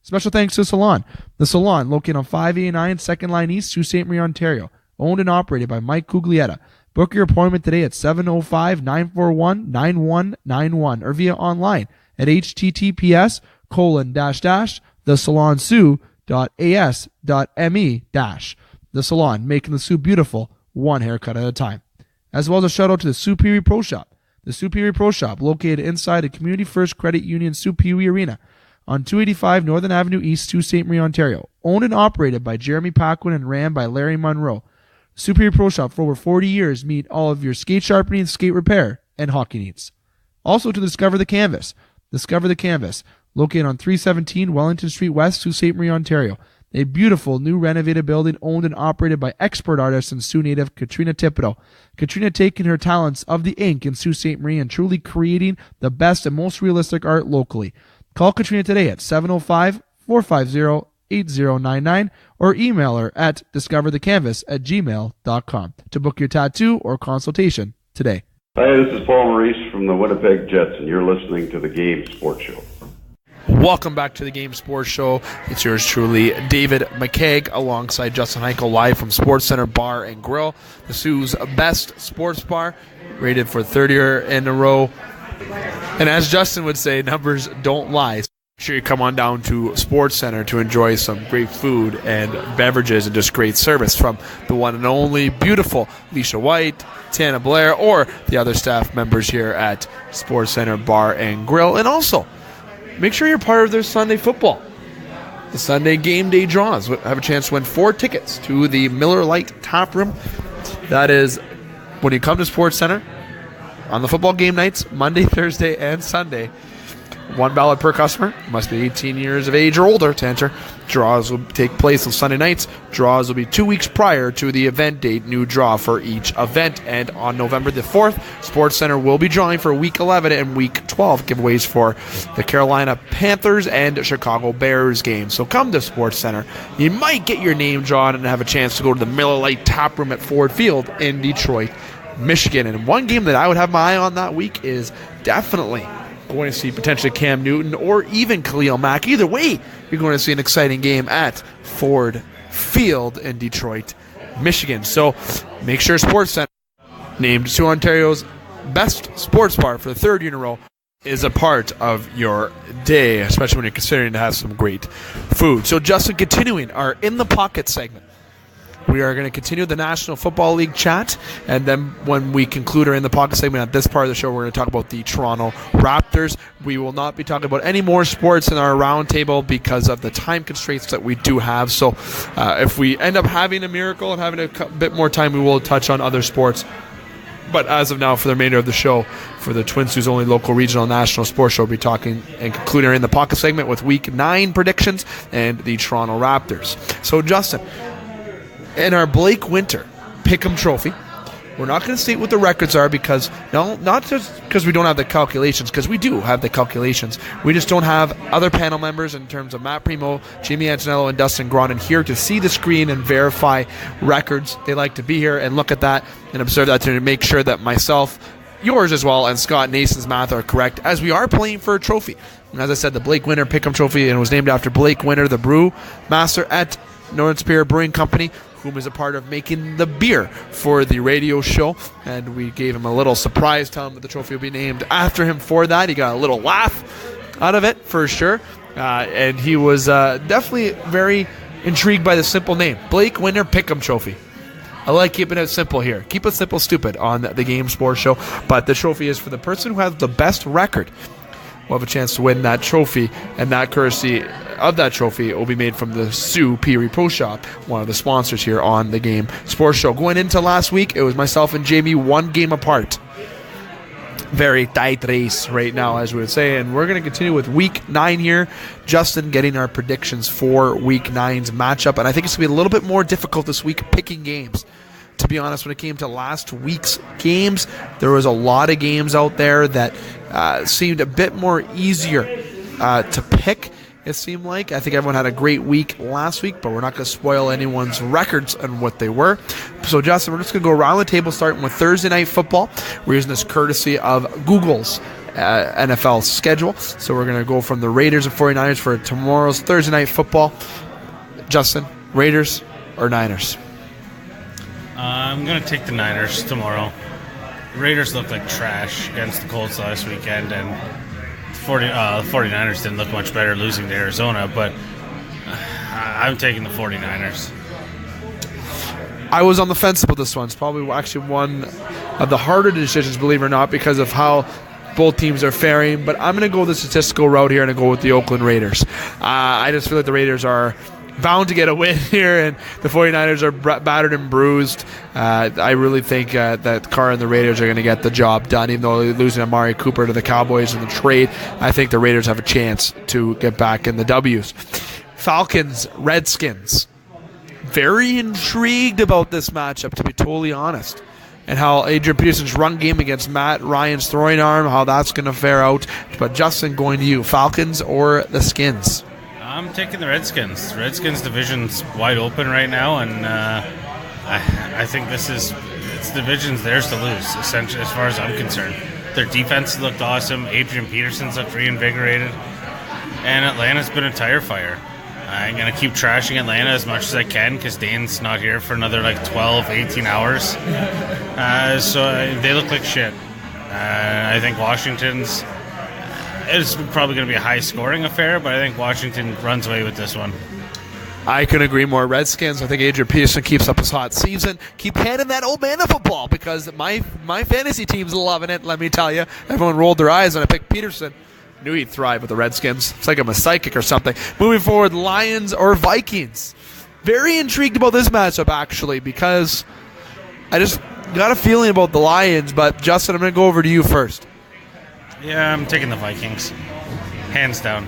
Special thanks to Salon. The Salon, located on 589 2nd Line East, Sault Ste. Marie, Ontario. Owned and operated by Mike Cuglietta. Book your appointment today at 705-941-9191 or via online at https://thesalonsioux.as.me-. The Salon, making the Sioux beautiful, one haircut at a time. As well as a shout out to the Superior Pro Shop. The Sault Ste. Pro Shop, located inside a Community First Credit Union Sault Ste. Arena on 285 Northern Avenue East, Sault Ste. Marie, Ontario. Owned and operated by Jeremy Paquin and ran by Larry Munro. Sault Ste. Pro Shop, for over 40 years, meet all of your skate sharpening, skate repair, and hockey needs. Also to Discover the Canvas. Discover the Canvas, located on 317 Wellington Street West, Sault Ste. Marie, Ontario. A beautiful, new renovated building owned and operated by expert artist and Sioux native Katrina Thibodeau. Katrina taking her talents of the ink in Sault Ste. Marie and truly creating the best and most realistic art locally. Call Katrina today at 705-450-8099 or email her at discoverthecanvas@gmail.com to book your tattoo or consultation today. Hi, this is Paul Maurice from the Winnipeg Jets, and you're listening to the Game Sports Show. Welcome back to the Game Sports Show. It's yours truly, David McCaig, alongside Justin Hykel, live from Sportscenter Bar and Grill, the Sioux's best sports bar, rated for third year in a row. And as Justin would say, numbers don't lie. Make sure you come on down to Sportscenter to enjoy some great food and beverages and just great service from the one and only beautiful Alicia White, Tana Blair, or the other staff members here at Sportscenter Bar and Grill. And also, make sure you're part of their Sunday football. The Sunday game day draws. Have a chance to win 4 tickets to the Miller Lite Tap Room. That is when you come to SportsCenter on the football game nights, Monday, Thursday, and Sunday. $1 per customer. Must be 18 years of age or older to enter. Draws will take place on Sunday nights. Draws will be 2 weeks prior to the event date. New draw for each event. And on November the 4th, SportsCenter will be drawing for Week 11 and Week 12 giveaways for the Carolina Panthers and Chicago Bears games. So come to SportsCenter. You might get your name drawn and have a chance to go to the Miller Lite Tap Room at Ford Field in Detroit, Michigan. And one game that I would have my eye on that week is definitely going to see potentially Cam Newton or even Khalil Mack. Either way, you're going to see an exciting game at Ford Field in Detroit, Michigan. So make sure SportsCenter, named to Ontario's best sports bar for the third year in a row, is a part of your day, especially when you're considering to have some great food. So Justin, continuing our In the Pocket segment. We are going to continue the National Football League chat, and then when we conclude our In the Pocket segment at this part of the show, we're going to talk about the Toronto Raptors. We will not be talking about any more sports in our roundtable because of the time constraints that we do have. So if we end up having a miracle and having a bit more time, we will touch on other sports. But as of now, for the remainder of the show, for the Twin Sault's only local regional national sports show, we'll be talking and concluding our In the Pocket segment with Week 9 predictions and the Toronto Raptors. So Justin, in our Blake Winter Pick'em Trophy, we're not going to state what the records are because, no, not just because we don't have the calculations, because we do have the calculations. We just don't have other panel members in terms of Matt Premo, Jamie Antonello, and Dustin Gronin here to see the screen and verify records. They like to be here and look at that and observe that to make sure that myself, yours as well, and Scott Nason's math are correct, as we are playing for a trophy. And as I said, the Blake Winter Pick'em Trophy, and it was named after Blake Winter, the brew master at Northern Superior Brewing Company, whom is a part of making the beer for the radio show, and we gave him a little surprise, telling him that the trophy will be named after him for that. He got a little laugh out of it for sure, and he was definitely very intrigued by the simple name, Blake Winter Pick'em Trophy. I like keeping it simple here. Keep it simple, stupid on the Game Sports Show, but the trophy is for the person who has the best record. We'll have a chance to win that trophy, and that courtesy of that trophy will be made from the Sault Ste. Pro Shop, one of the sponsors here on the Game Sports Show. Going into last week, it was myself and Jamie one game apart. Very tight race right now, as we would say, and we're going to continue with Week 9 here. Justin getting our predictions for Week 9's matchup, and I think it's going to be a little bit more difficult this week picking games. To be honest, when it came to last week's games, there was a lot of games out there that seemed a bit more easier to pick, it seemed like. I think everyone had a great week last week, but we're not going to spoil anyone's records on what they were. So, Justin, we're just going to go around the table, starting with Thursday Night Football. We're using this courtesy of Google's NFL schedule. So we're going to go from the Raiders and 49ers for tomorrow's Thursday Night Football. Justin, Raiders or Niners? I'm going to take the Niners tomorrow. The Raiders looked like trash against the Colts last weekend, and the 49ers didn't look much better losing to Arizona, but I'm taking the 49ers. I was on the fence about this one. It's probably actually one of the harder decisions, believe it or not, because of how both teams are faring. But I'm going to go the statistical route here and go with the Oakland Raiders. I just feel like the Raiders are bound to get a win here, and the 49ers are battered and bruised. I really think that Carr and the Raiders are going to get the job done, even though they're losing Amari Cooper to the Cowboys in the trade. I think the Raiders have a chance to get back in the W's. Falcons, Redskins. Very intrigued about this matchup, to be totally honest, and how Adrian Peterson's run game against Matt Ryan's throwing arm, how that's going to fare out. But Justin, going to you, Falcons or the Skins? I'm taking the Redskins. Redskins division's wide open right now, and I think it's division's theirs to lose, essentially, as far as I'm concerned. Their defense looked awesome. Adrian Peterson's looked reinvigorated, and Atlanta's been a tire fire. I'm going to keep trashing Atlanta as much as I can because Dane's not here for another 12, 18 hours. So they look like shit. I think Washington's... It's probably going to be a high-scoring affair, but I think Washington runs away with this one. I couldn't agree more. Redskins, I think Adrian Peterson keeps up his hot season. Keep handing that old man the football because my fantasy team's loving it, let me tell you. Everyone rolled their eyes when I picked Peterson. Knew he'd thrive with the Redskins. It's like I'm a psychic or something. Moving forward, Lions or Vikings. Very intrigued about this matchup, actually, because I just got a feeling about the Lions, but Justin, I'm going to go over to you first. Yeah, I'm taking the Vikings. Hands down.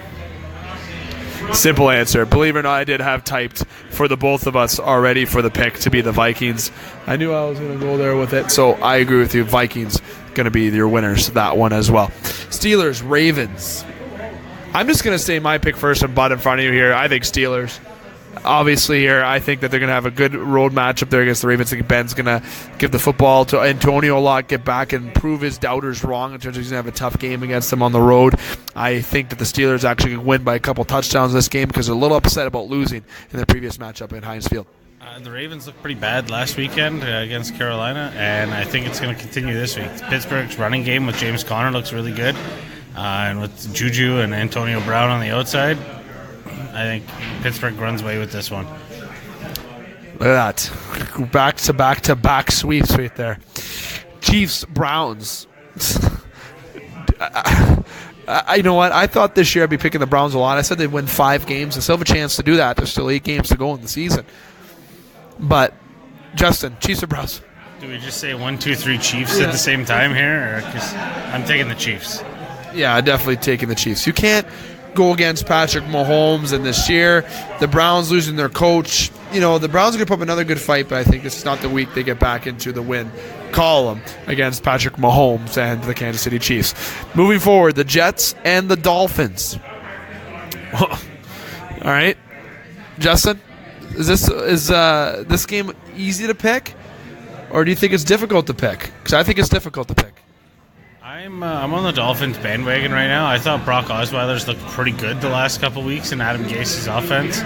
Simple answer. Believe it or not, I did have typed for the both of us already for the pick to be the Vikings. I knew I was going to go there with it, so I agree with you. Vikings going to be your winners, that one as well. Steelers, Ravens. I'm just going to say my pick first and butt in front of you here. I think Steelers. Obviously here, I think that they're going to have a good road matchup there against the Ravens. I think Ben's going to give the football to Antonio a lot, get back and prove his doubters wrong in terms of he's going to have a tough game against them on the road. I think that the Steelers actually can win by a couple touchdowns this game because they're a little upset about losing in the previous matchup at Heinz Field. The Ravens looked pretty bad last weekend against Carolina, and I think it's going to continue this week. Pittsburgh's running game with James Conner looks really good, and with Juju and Antonio Brown on the outside, I think Pittsburgh runs away with this one. Look at that. Back-to-back sweeps right there. Chiefs, Browns. You know what? I thought this year I'd be picking the Browns a lot. I said they'd win 5 games. They still have a chance to do that. There's still 8 games to go in the season. But, Justin, Chiefs or Browns? Do we just say 1, 2, 3 Chiefs at the same time here? Because I'm taking the Chiefs. Yeah, definitely taking the Chiefs. You can't go against Patrick Mahomes in this year. The Browns losing their coach. You know, the Browns are going to put up another good fight, but I think this is not the week they get back into the win column against Patrick Mahomes and the Kansas City Chiefs. Moving forward, the Jets and the Dolphins. All right. Justin, is this game easy to pick, or do you think it's difficult to pick? Because I think it's difficult to pick. I'm on the Dolphins bandwagon right now. I thought Brock Osweiler's looked pretty good the last couple weeks in Adam Gase's offense.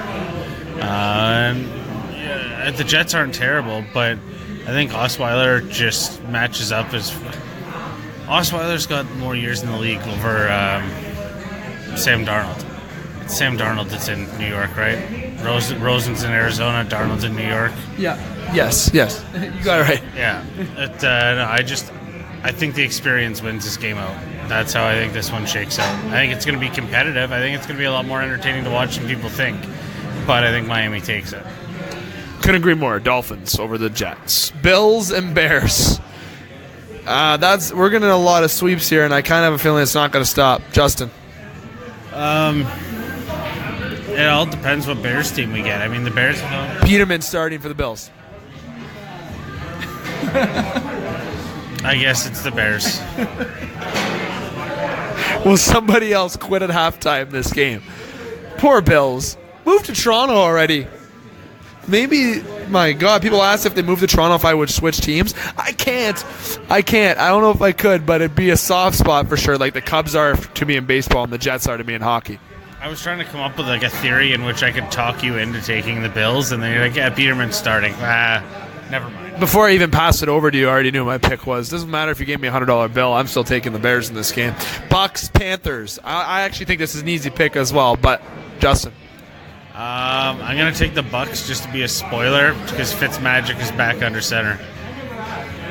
The Jets aren't terrible, but I think Osweiler just matches up Osweiler's got more years in the league over Sam Darnold. It's Sam Darnold that's in New York, right? Rosen's in Arizona, Darnold's in New York. Yeah. Yes. You got it right. Yeah. I think the experience wins this game out. That's how I think this one shakes out. I think it's going to be competitive. I think it's going to be a lot more entertaining to watch than people think. But I think Miami takes it. Couldn't agree more. Dolphins over the Jets. Bills and Bears. We're getting a lot of sweeps here, and I kind of have a feeling it's not going to stop. Justin. It all depends what Bears team we get. I mean, the Bears... Peterman starting for the Bills. I guess it's the Bears. Will somebody else quit at halftime this game? Poor Bills. Moved to Toronto already. Maybe, my God, people asked if they moved to Toronto if I would switch teams. I can't. I don't know if I could, but it'd be a soft spot for sure, like the Cubs are to me in baseball and the Jets are to me in hockey. I was trying to come up with a theory in which I could talk you into taking the Bills, and then you're like, yeah, Peterman's starting. Never mind. Before I even passed it over to you, I already knew what my pick was. Doesn't matter if you gave me a $100 bill. I'm still taking the Bears in this game. Bucks, Panthers. I actually think this is an easy pick as well, but Justin. I'm going to take the Bucks just to be a spoiler because Fitzmagic is back under center.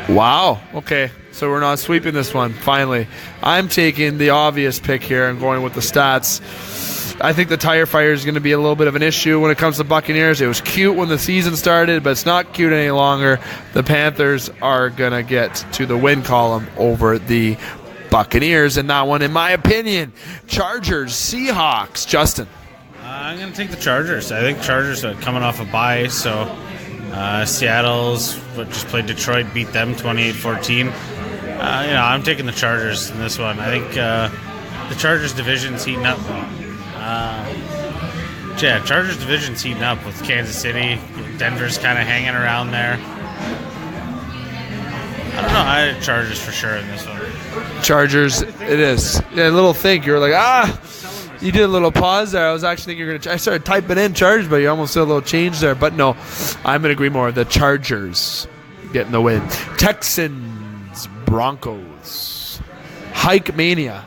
Wow. Okay. So we're not sweeping this one, finally. I'm taking the obvious pick here and going with the stats. I think the tire fire is going to be a little bit of an issue when it comes to Buccaneers. It was cute when the season started, but it's not cute any longer. The Panthers are going to get to the win column over the Buccaneers in that one, in my opinion. Chargers, Seahawks. Justin. I'm going to take the Chargers. I think Chargers are coming off a bye, so Seattle's just played Detroit, beat them 28-14. I'm taking the Chargers in this one. I think the Chargers division's heating up. Chargers division's heating up with Kansas City. Denver's kind of hanging around there. I don't know. I had Chargers for sure in this one. Chargers, it is. Yeah, a little think. You were like, you did a little pause there. I was actually thinking you're going to. I started typing in Chargers, but you almost did a little change there. But no, I'm going to agree more. The Chargers getting the win. Texans, Broncos, Hike Mania.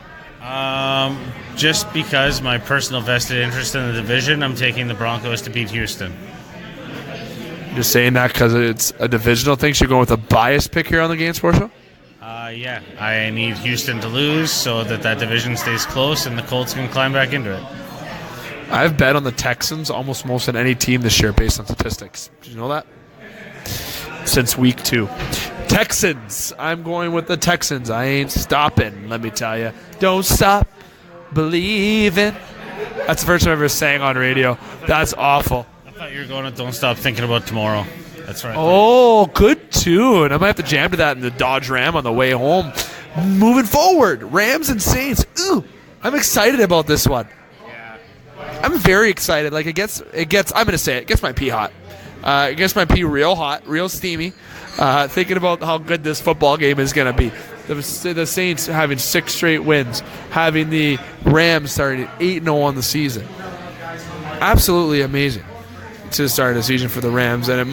Just because my personal vested interest in the division, I'm taking the Broncos to beat Houston. Just saying that because it's a divisional thing. So you're going with a biased pick here on the Game Sports Show? Yeah. I need Houston to lose so that division stays close and the Colts can climb back into it. I've bet on the Texans almost most on any team this year based on statistics. Did you know that? Since week 2. Texans. I'm going with the Texans. I ain't stopping, let me tell you. Don't stop believing. That's the first time I ever sang on radio. That's awful. I thought you were going to Don't Stop Thinking About Tomorrow. That's right. Oh, good tune. I might have to jam to that in the Dodge Ram on the way home. Moving forward, Rams and Saints. Ooh, I'm excited about this one. Yeah. I'm very excited. Like it gets. I'm going to say it gets my pee hot. It gets my pee real hot, real steamy. Thinking about how good this football game is going to be. The Saints having 6 straight wins, having the Rams starting 8-0 on the season. Absolutely amazing to start the season for the Rams, and it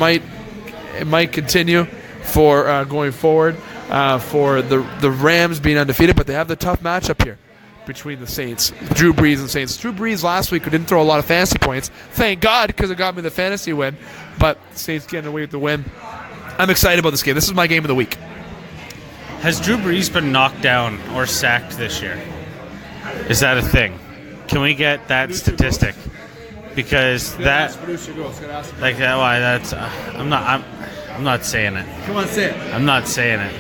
might continue for going forward for the Rams being undefeated, but they have the tough matchup here between the Saints, Drew Brees and Saints. Drew Brees last week didn't throw a lot of fantasy points. Thank God, because it got me the fantasy win, but Saints getting away with the win. I'm excited about this game. This is my game of the week. Has Drew Brees been knocked down or sacked this year? Is that a thing? Can we get that statistic? Because that, like that, why that's I'm not saying it. Come on, say it. I'm not saying it.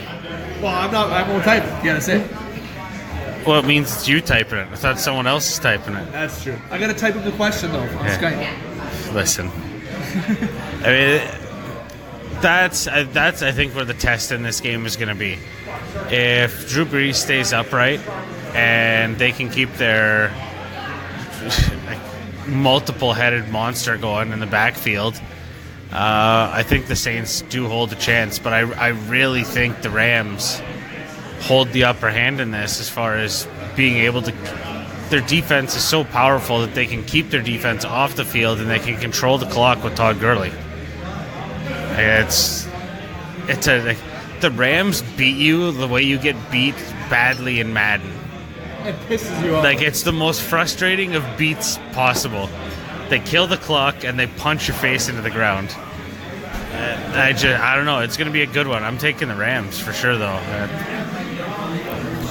Well, I won't type it. You gotta say it. Well, it means it's you typing it. I thought someone else is typing it. That's true. I gotta type in the question though on Skype. Listen, I mean, that's I think where the test in this game is going to be. If Drew Brees stays upright and they can keep their multiple-headed monster going in the backfield, I think the Saints do hold a chance. But I really think the Rams hold the upper hand in this as far as being able to. Their defense is so powerful that they can keep their defense off the field and they can control the clock with Todd Gurley. The Rams beat you the way you get beat badly in Madden. It pisses you off. Like, it's the most frustrating of beats possible. They kill the clock and they punch your face into the ground. I don't know. It's going to be a good one. I'm taking the Rams for sure, though.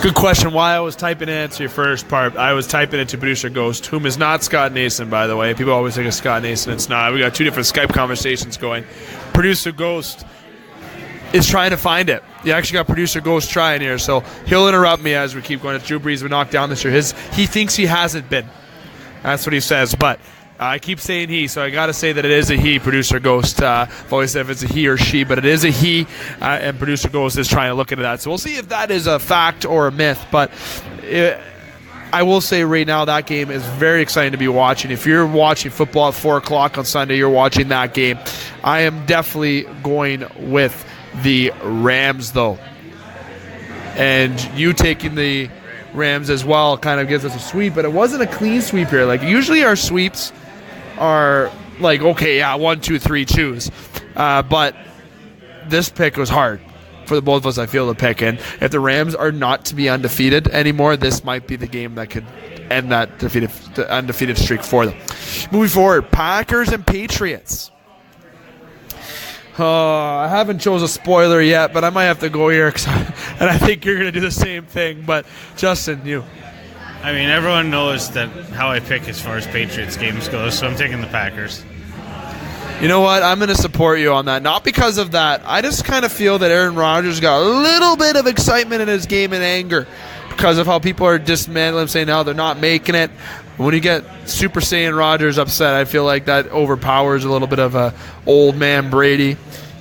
Good question. Why I was typing in to your first part, I was typing it to Producer Ghost, whom is not Scott Nason, by the way. People always think of Scott Nason. It's not. We got 2 different Skype conversations going. Producer Ghost is trying to find it. You actually got Producer Ghost trying here, so he'll interrupt me as we keep going. If Drew Brees been knocked down this year, he thinks he hasn't been. That's what he says, but I keep saying he, so I got to say that it is a he, Producer Ghost. I've always said if it's a he or she, but it is a he, and Producer Ghost is trying to look into that. So we'll see if that is a fact or a myth, but I will say right now that game is very exciting to be watching. If you're watching football at 4 o'clock on Sunday, you're watching that game. I am definitely going with the Rams, though. And you taking the Rams as well kind of gives us a sweep, but it wasn't a clean sweep here. Like, usually our sweeps are like, okay, yeah, 1, 2, 3, choose. But this pick was hard for the both of us, I feel, to pick. And if the Rams are not to be undefeated anymore, this might be the game that could end that undefeated streak for them. Moving forward, Packers and Patriots. I haven't chose a spoiler yet, but I might have to go here, and I think you're going to do the same thing. But, Justin, you. I mean, everyone knows that how I pick as far as Patriots games go, so I'm taking the Packers. You know what? I'm going to support you on that. Not because of that. I just kind of feel that Aaron Rodgers got a little bit of excitement in his game and anger because of how people are dismantling him, saying, no, they're not making it. When you get Super Saiyan Rodgers upset, I feel like that overpowers a little bit of a old man Brady,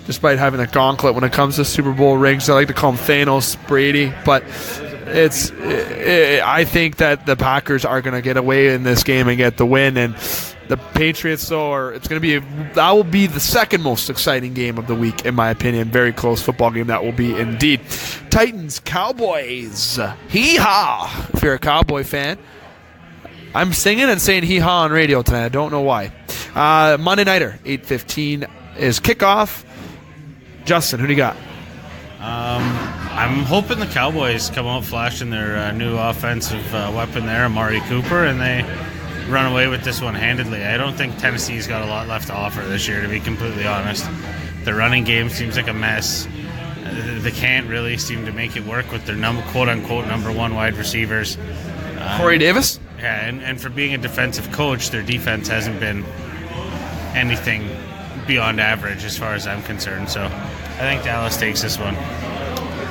despite having a gauntlet when it comes to Super Bowl rings. I like to call him Thanos Brady, but I think that the Packers are going to get away in this game and get the win, and the Patriots, though, that will be the second most exciting game of the week, in my opinion. Very close football game that will be indeed. Titans, Cowboys, hee-haw. If you're a Cowboy fan, I'm singing and saying hee-haw on radio tonight. I don't know why. Monday Nighter, 8:15 is kickoff. Justin, who do you got? I'm hoping the Cowboys come out flashing their new offensive weapon there, Amari Cooper, and they run away with this one handedly. I don't think Tennessee's got a lot left to offer this year, to be completely honest. The running game seems like a mess. They can't really seem to make it work with their quote-unquote number one wide receivers. Corey Davis? Yeah, and for being a defensive coach, their defense hasn't been anything beyond average as far as I'm concerned. So I think Dallas takes this one.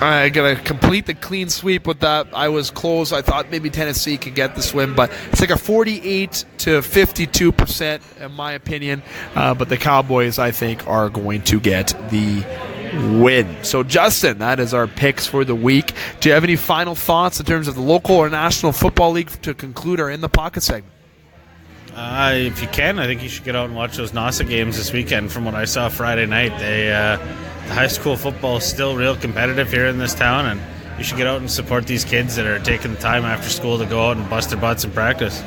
I got to complete the clean sweep with that. I was close. I thought maybe Tennessee could get this win, but it's like a 48 to 52% in my opinion. But the Cowboys, I think, are going to get the win. So, Justin, that is our picks for the week. Do you have any final thoughts in terms of the local or National Football League to conclude our In the Pocket segment? If you can, I think you should get out and watch those NOSSA games this weekend. From what I saw Friday night, the high school football is still real competitive here in this town, and you should get out and support these kids that are taking the time after school to go out and bust their butts in practice.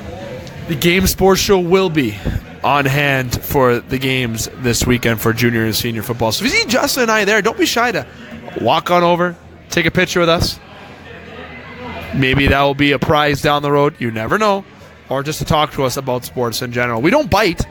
The Game Sports Show will be on hand for the games this weekend for junior and senior football. So if you see Justin and I there, don't be shy to walk on over, take a picture with us. Maybe that will be a prize down the road. You never know. Or just to talk to us about sports in general. We don't bite.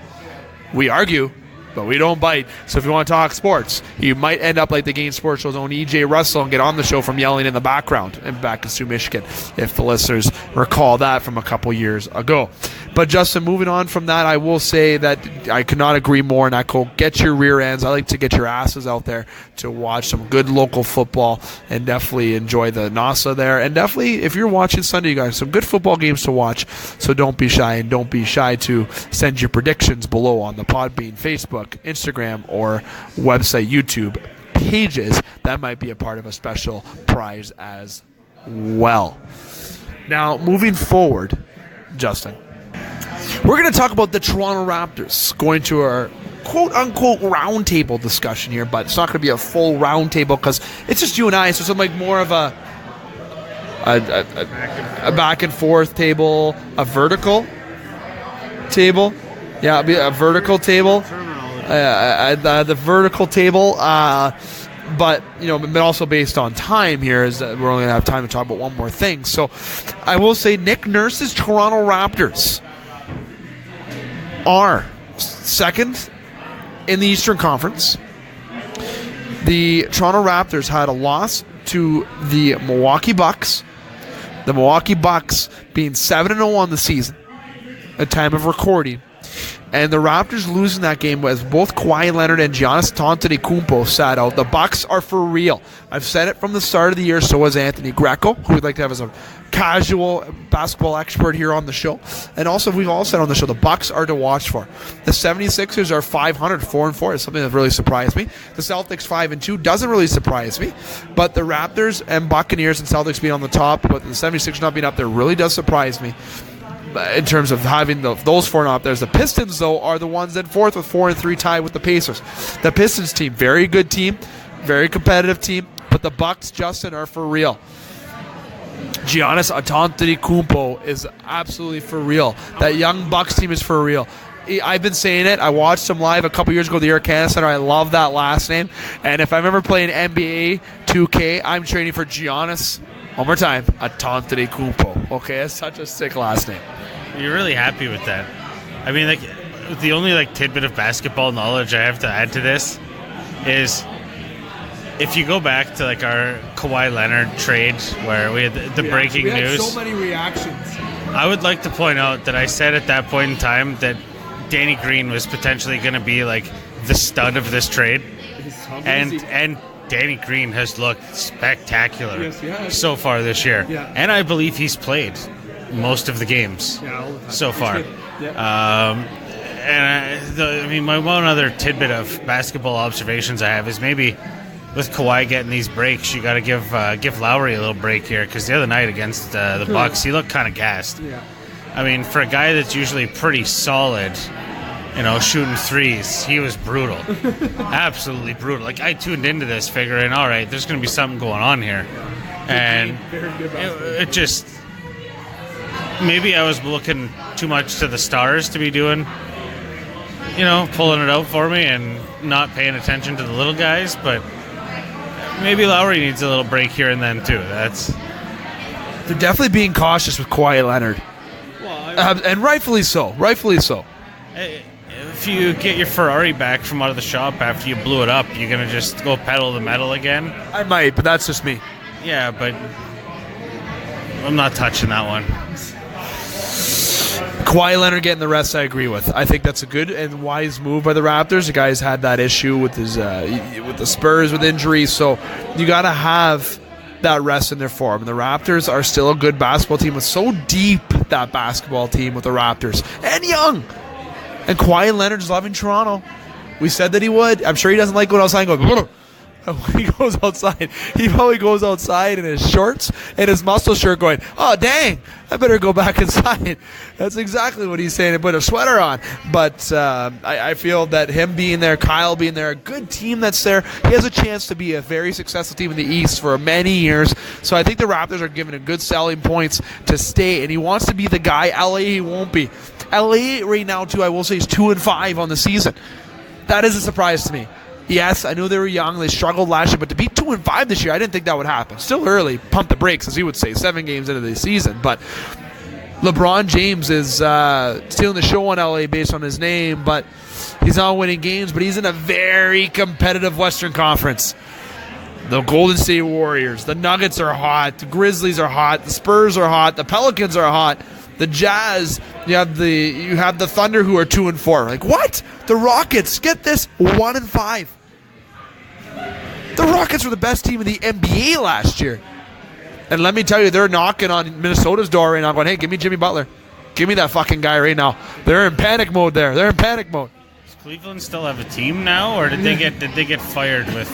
We argue, but we don't bite. So if you want to talk sports, you might end up like the Game Sports Show's own E.J. Russell and get on the show from yelling in the background and back in Sault, Michigan, if the listeners recall that from a couple years ago. But, Justin, moving on from that, I will say that I could not agree more, and I call get your rear ends. I like to get your asses out there to watch some good local football and definitely enjoy the NOSSA there. And definitely, if you're watching Sunday, you guys, some good football games to watch. So don't be shy, and don't be shy to send your predictions below on the Podbean, Facebook, Instagram, or website, YouTube pages. That might be a part of a special prize as well. Now, moving forward, Justin, we're going to talk about the Toronto Raptors, going to our quote-unquote roundtable discussion here, but it's not going to be a full roundtable because it's just you and I, so it's like more of a back-and-forth table, a vertical table. Yeah, it'll be a vertical table. The vertical table, but, you know, but also based on time here is that we're only going to have time to talk about one more thing. So I will say Nick Nurse's Toronto Raptors are second in the Eastern Conference. The Toronto Raptors had a loss to the Milwaukee Bucks. The Milwaukee Bucks being 7-0 on the season at time of recording. And the Raptors losing that game was both Kawhi Leonard and Giannis Antetokounmpo sat out. The Bucks are for real. I've said it from the start of the year, so was Anthony Greco, who we'd like to have as a casual basketball expert here on the show. And also, we've all said on the show, the Bucks are to watch for. The 76ers are 500, 4-4. It's something that really surprised me. The Celtics 5-2 doesn't really surprise me. But the Raptors and Buccaneers and Celtics being on the top, but the 76ers not being up there really does surprise me. In terms of having those four not there. The Pistons, though, are the ones that fourth with 4-3 tied with the Pacers. The Pistons team, very good team, very competitive team, but the Bucks, Justin, are for real. Giannis Antetokounmpo is absolutely for real. That young Bucks team is for real. I've been saying it. I watched him live a couple years ago at the Air Canada Center. I love that last name. And if I remember playing NBA 2K, I'm training for Giannis. One more time, Antetokounmpo. Okay, that's such a sick last name. You're really happy with that. I mean, like, the only tidbit of basketball knowledge I have to add to this is if you go back to like our Kawhi Leonard trade where we had the breaking news. We had so many reactions. I would like to point out that I said at that point in time that Danny Green was potentially going to be like the stud of this trade, and Danny Green has looked spectacular so far this year, and I believe he's played most of the games so far. My one other tidbit of basketball observations I have is maybe with Kawhi getting these breaks, you got to give Lowry a little break here, because the other night against the Bucks, he looked kind of gassed. I mean, for a guy that's usually pretty solid, shooting threes, he was brutal. Absolutely brutal. Like, I tuned into this figuring, all right, there's going to be something going on here. And it just, maybe I was looking too much to the stars to be doing, pulling it out for me and not paying attention to the little guys, but maybe Lowry needs a little break here and then too. They're definitely being cautious with Kawhi Leonard. And rightfully so. If you get your Ferrari back from out of the shop after you blew it up, you're going to just go pedal the metal again? I might, but that's just me. Yeah, but I'm not touching that one. Kawhi Leonard getting the rest, I agree with. I think that's a good and wise move by the Raptors. The guy's had that issue with his with the Spurs with injuries, so you got to have that rest in there for him. And the Raptors are still a good basketball team. It's so deep, that basketball team with the Raptors, and young. And Kawhi Leonard's loving Toronto. We said that he would. I'm sure he doesn't like going outside and going, when he goes outside. He probably goes outside in his shorts and his muscle shirt going, oh, dang, I better go back inside. That's exactly what he's saying, and put a sweater on. But I feel that him being there, Kyle being there, a good team that's there, he has a chance to be a very successful team in the East for many years. So I think the Raptors are giving him good selling points to stay, and he wants to be the guy. LA, he won't be. LA right now, too, I will say, is 2-5 on the season. That is a surprise to me. Yes, I knew they were young. They struggled last year, but to be 2-5 this year, I didn't think that would happen. Still early. Pump the brakes, as he would say, 7 games into the season. But LeBron James is stealing the show on LA based on his name, but he's not winning games, but he's in a very competitive Western Conference. The Golden State Warriors, the Nuggets are hot, the Grizzlies are hot, the Spurs are hot, the Pelicans are hot. The Jazz, you have the Thunder, who are 2-4. Like, what? The Rockets, get this, 1-5. The Rockets were the best team in the NBA last year. And let me tell you, they're knocking on Minnesota's door right now, going, hey, give me Jimmy Butler. Give me that fucking guy right now. They're in panic mode there. They're in panic mode. Does Cleveland still have a team now, or did they get fired with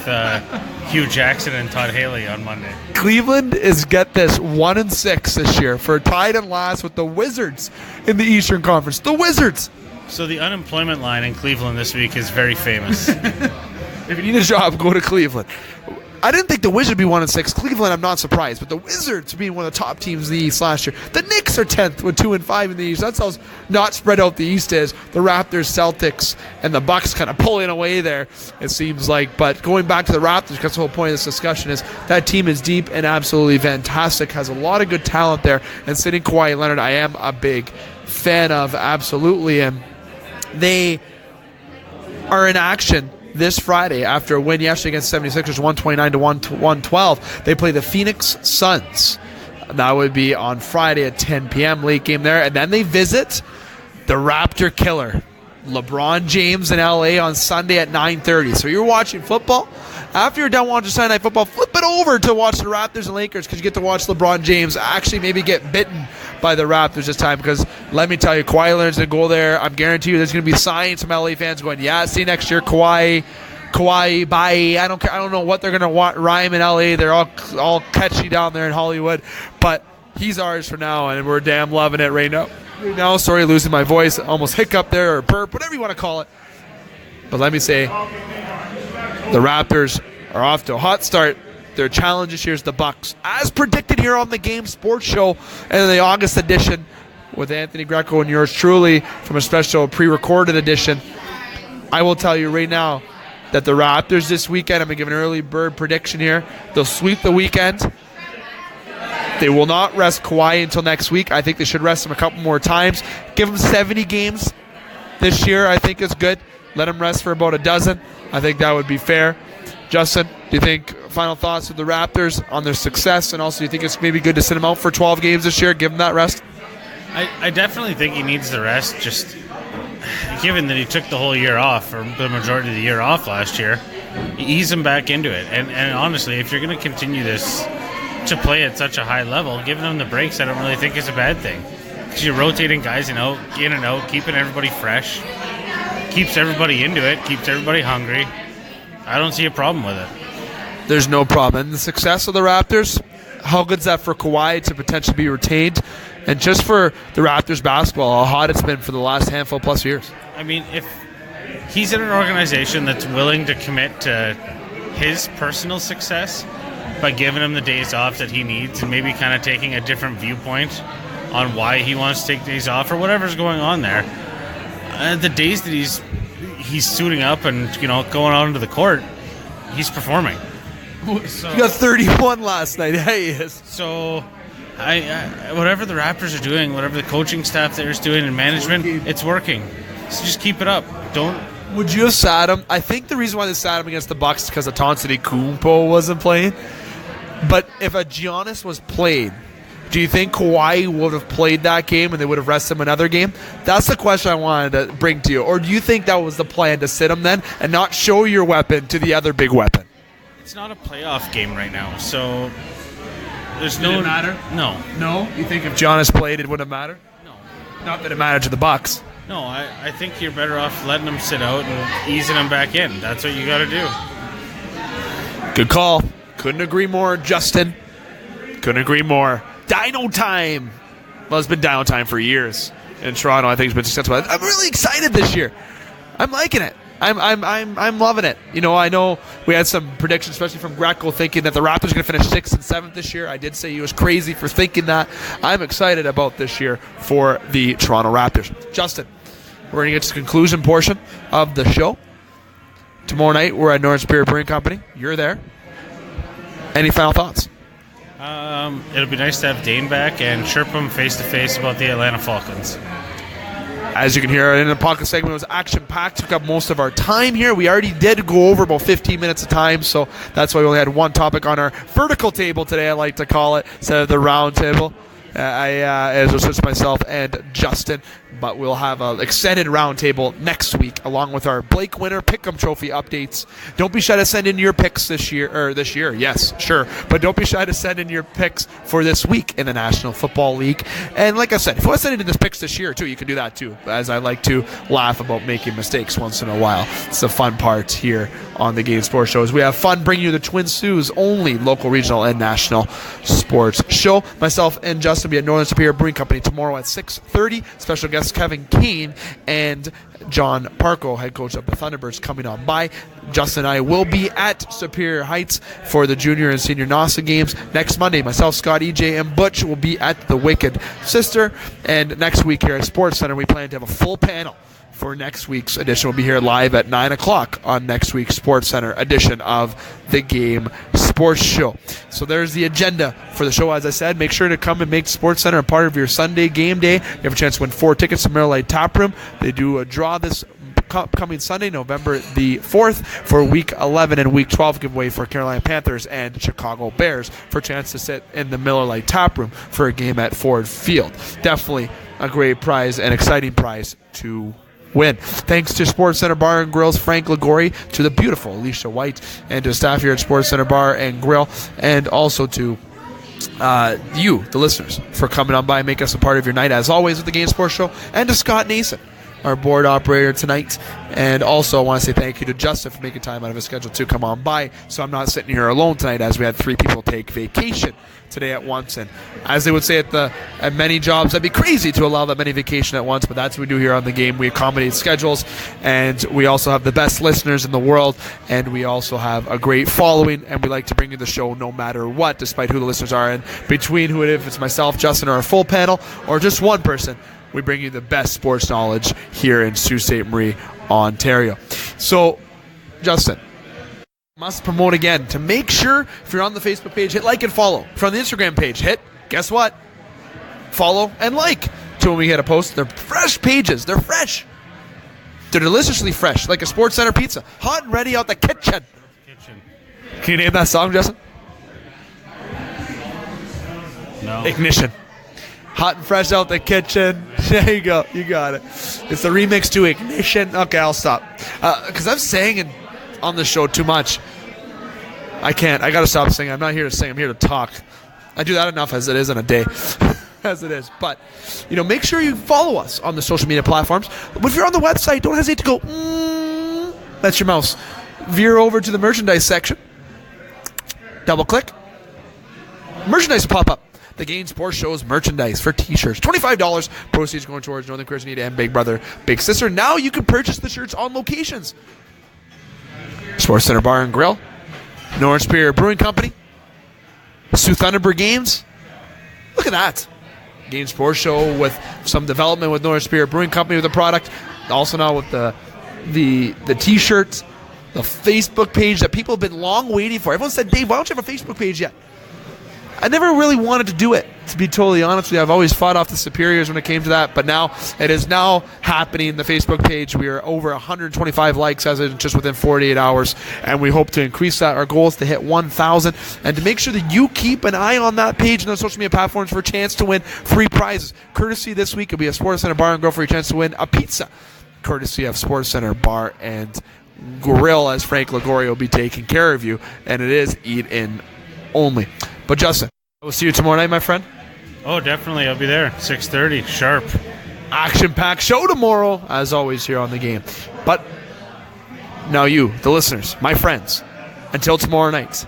Hugh Jackson and Todd Haley on Monday? Cleveland is, get this, 1-6 this year, for tied and last with the Wizards in the Eastern Conference. The Wizards. So the unemployment line in Cleveland this week is very famous. If you need a job, go to Cleveland. I didn't think the Wizards would be 1-6. Cleveland, I'm not surprised, but the Wizards being one of the top teams in the East last year. The Knicks are 10th with 2-5 in the East. That's how not spread out the East is. The Raptors, Celtics, and the Bucks kind of pulling away there, it seems like. But going back to the Raptors, because the whole point of this discussion is that team is deep and absolutely fantastic, has a lot of good talent there. And sitting Kawhi Leonard, I am a big fan of, absolutely. And they are in action this Friday after a win yesterday against 76ers, 129-112. They play the Phoenix Suns. That would be on Friday at 10 p.m. Late game there. And then they visit the Raptor killer, LeBron James in L.A. on Sunday at 9:30. So you're watching football. After you're done watching Sunday Night Football, flip it over to watch the Raptors and Lakers, because you get to watch LeBron James actually maybe get bitten by the Raptors this time, because let me tell you, Kawhi Leonard's going to go there. I'm guaranteeing you there's going to be signs from LA fans going, yeah, see you next year, Kawhi, bye. I don't know what they're going to rhyme in LA. They're all catchy down there in Hollywood, but he's ours for now, and we're damn loving it right now. Sorry, losing my voice, almost hiccup there, or burp, whatever you want to call it. But let me say, the Raptors are off to a hot start. Their challenge this year is the Bucks, as predicted here on the Game Sports Show and the August edition with Anthony Greco and yours truly from a special pre-recorded edition. I will tell you right now that the Raptors this weekend, I'm going to give an early bird prediction here, they'll sweep the weekend. They will not rest Kawhi until next week. I think they should rest him a couple more times. Give him 70 games this year, I think is good. Let him rest for about a dozen. I think that would be fair. Justin, do you think final thoughts with the Raptors on their success, and also do you think it's maybe good to sit him out for 12 games this year, give him that rest? I definitely think he needs the rest, just given that he took the whole year off, or the majority of the year off last year. Ease him back into it. And honestly, if you're going to continue this to play at such a high level, giving them the breaks I don't really think is a bad thing. Because you're rotating guys in and out, keeping everybody fresh, keeps everybody into it, keeps everybody hungry. I don't see a problem with it. There's no problem. And the success of the Raptors, how good is that for Kawhi to potentially be retained? And just for the Raptors basketball, how hot it's been for the last handful plus years. I mean, if he's in an organization that's willing to commit to his personal success by giving him the days off that he needs and maybe kind of taking a different viewpoint on why he wants to take days off or whatever's going on there, the days that he's suiting up and going out into the court, he's performing. So, he got 31 last night. Yeah, he is. So whatever the Raptors are doing, whatever the coaching staff there is doing and management, it's working. So just keep it up. Would you have sat him? I think the reason why they sat him against the Bucks is because Antetokounmpo wasn't playing. But if a Giannis was played, do you think Kawhi would have played that game and they would have rested him another game? That's the question I wanted to bring to you. Or do you think that was the plan, to sit him then and not show your weapon to the other big weapon? It's not a playoff game right now, so there's Did it matter? No. No? You think if Giannis played, it wouldn't matter? No. Not that it mattered to the Bucks. No, I think you're better off letting him sit out and easing him back in. That's what you got to do. Good call. Couldn't agree more, Justin. Couldn't agree more. Dino time. Well, it's been dino time for years in Toronto. I think it's been successful. I'm really excited this year. I'm liking it. I'm loving it. I know we had some predictions, especially from Greco, thinking that the Raptors are going to finish 6th and 7th this year. I did say he was crazy for thinking that. I'm excited about this year for the Toronto Raptors. Justin, we're going to get to the conclusion portion of the show. Tomorrow night, we're at Northern Spirit Brewing Company. You're there. Any final thoughts? It'll be nice to have Dane back and chirp him face-to-face about the Atlanta Falcons. As you can hear, in the pocket segment, it was action-packed. Took up most of our time here. We already did go over about 15 minutes of time, so that's why we only had one topic on our vertical table today, I like to call it, instead of the round table. As was just myself and Justin, but we'll have an extended roundtable next week along with our Blake Winter Pick'em Trophy updates. Don't be shy to send in your picks this year, yes, sure, but don't be shy to send in your picks for this week in the National Football League. And like I said, if you want to send in the picks this year too, you can do that too, as I like to laugh about making mistakes once in a while. It's the fun part here on the Game Sports Show, is we have fun bringing you the Twin Sault's only local, regional, and national sports show. Myself and Justin will be at Northern Superior Brewing Company tomorrow at 6:30. Special guests Kevin Keane and John Parco, head coach of the Thunderbirds, coming on by. Justin and I will be at Superior Heights for the junior and senior NOSSA games next Monday. Myself, Scott, EJ, and Butch will be at the Wicked Sister. And next week here at Sportscenter, we plan to have a full panel for next week's edition. We'll be here live at 9 o'clock on next week's SportsCenter edition of the Game Sports Show. So there's the agenda for the show. As I said, make sure to come and make SportsCenter a part of your Sunday game day. You have a chance to win 4 tickets to Miller Lite Tap Room. They do a draw this coming Sunday, November the 4th, for Week 11 and Week 12 giveaway for Carolina Panthers and Chicago Bears for a chance to sit in the Miller Lite Tap Room for a game at Ford Field. Definitely a great prize, an exciting prize to win. Thanks to SportsCenter Bar and Grill's Frank Ligori, to the beautiful Alicia White, and to staff here at SportsCenter Bar and Grill, and also to you, the listeners, for coming on by and making us a part of your night, as always, with the Game Sports Show, and to Scott Nason, our board operator tonight. And also I want to say thank you to Justin for making time out of his schedule to come on by, so I'm not sitting here alone tonight, as we had 3 people take vacation today at once. And as they would say at many jobs, that'd be crazy to allow that many vacation at once, but that's what we do here on the Game. We accommodate schedules, and we also have the best listeners in the world, and we also have a great following, and we like to bring you the show no matter what, despite who the listeners are. And between if it's myself, Justin, or a full panel, or just one person, we bring you the best sports knowledge here in Sault Ste. Marie, Ontario. So, Justin, must promote again to make sure, if you're on the Facebook page, hit like and follow. If you're on the Instagram page, guess what? Follow and like. So when we get a post, they're fresh pages. They're fresh. They're deliciously fresh, like a Sportscenter pizza. Hot and ready out the kitchen. Can you name that song, Justin? No. Ignition. Hot and fresh out the kitchen. There you go. You got it. It's the remix to Ignition. Okay, I'll stop. Because I'm saying on the show too much. I can't. I got to stop singing. I'm not here to sing. I'm here to talk. I do that enough as it is in a day. As it is. But, make sure you follow us on the social media platforms. If you're on the website, don't hesitate to go, that's your mouse. Veer over to the merchandise section. Double click. Merchandise will pop up. The Game Sports Show's merchandise for t-shirts. $25. Proceeds going towards Northern Christian Need and Big Brother, Big Sister. Now you can purchase the shirts on locations. Sportscenter Bar and Grill. North Superior Brewing Company. Sioux Thunderbird Games. Look at that. Game Sports Show with some development with North Superior Brewing Company with the product. Also now with the t-shirts. The Facebook page that people have been long waiting for. Everyone said, Dave, why don't you have a Facebook page yet? I never really wanted to do it, to be totally honest with you. I've always fought off the superiors when it came to that, but now it is now happening. The Facebook page, we are over 125 likes as of just within 48 hours, and we hope to increase that. Our goal is to hit 1,000, and to make sure that you keep an eye on that page and the social media platforms for a chance to win free prizes. Courtesy this week will be a Sportscenter Bar and Grill for your chance to win a pizza, courtesy of Sportscenter Bar and Grill, as Frank Ligorio will be taking care of you, and it is eat-in only. But Justin, we'll see you tomorrow night, my friend. Oh, definitely. I'll be there. 6:30, sharp. Action-packed show tomorrow, as always, here on The Game. But now you, the listeners, my friends, until tomorrow night,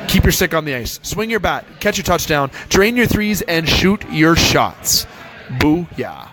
keep your stick on the ice, swing your bat, catch your touchdown, drain your threes, and shoot your shots. Boo-yah.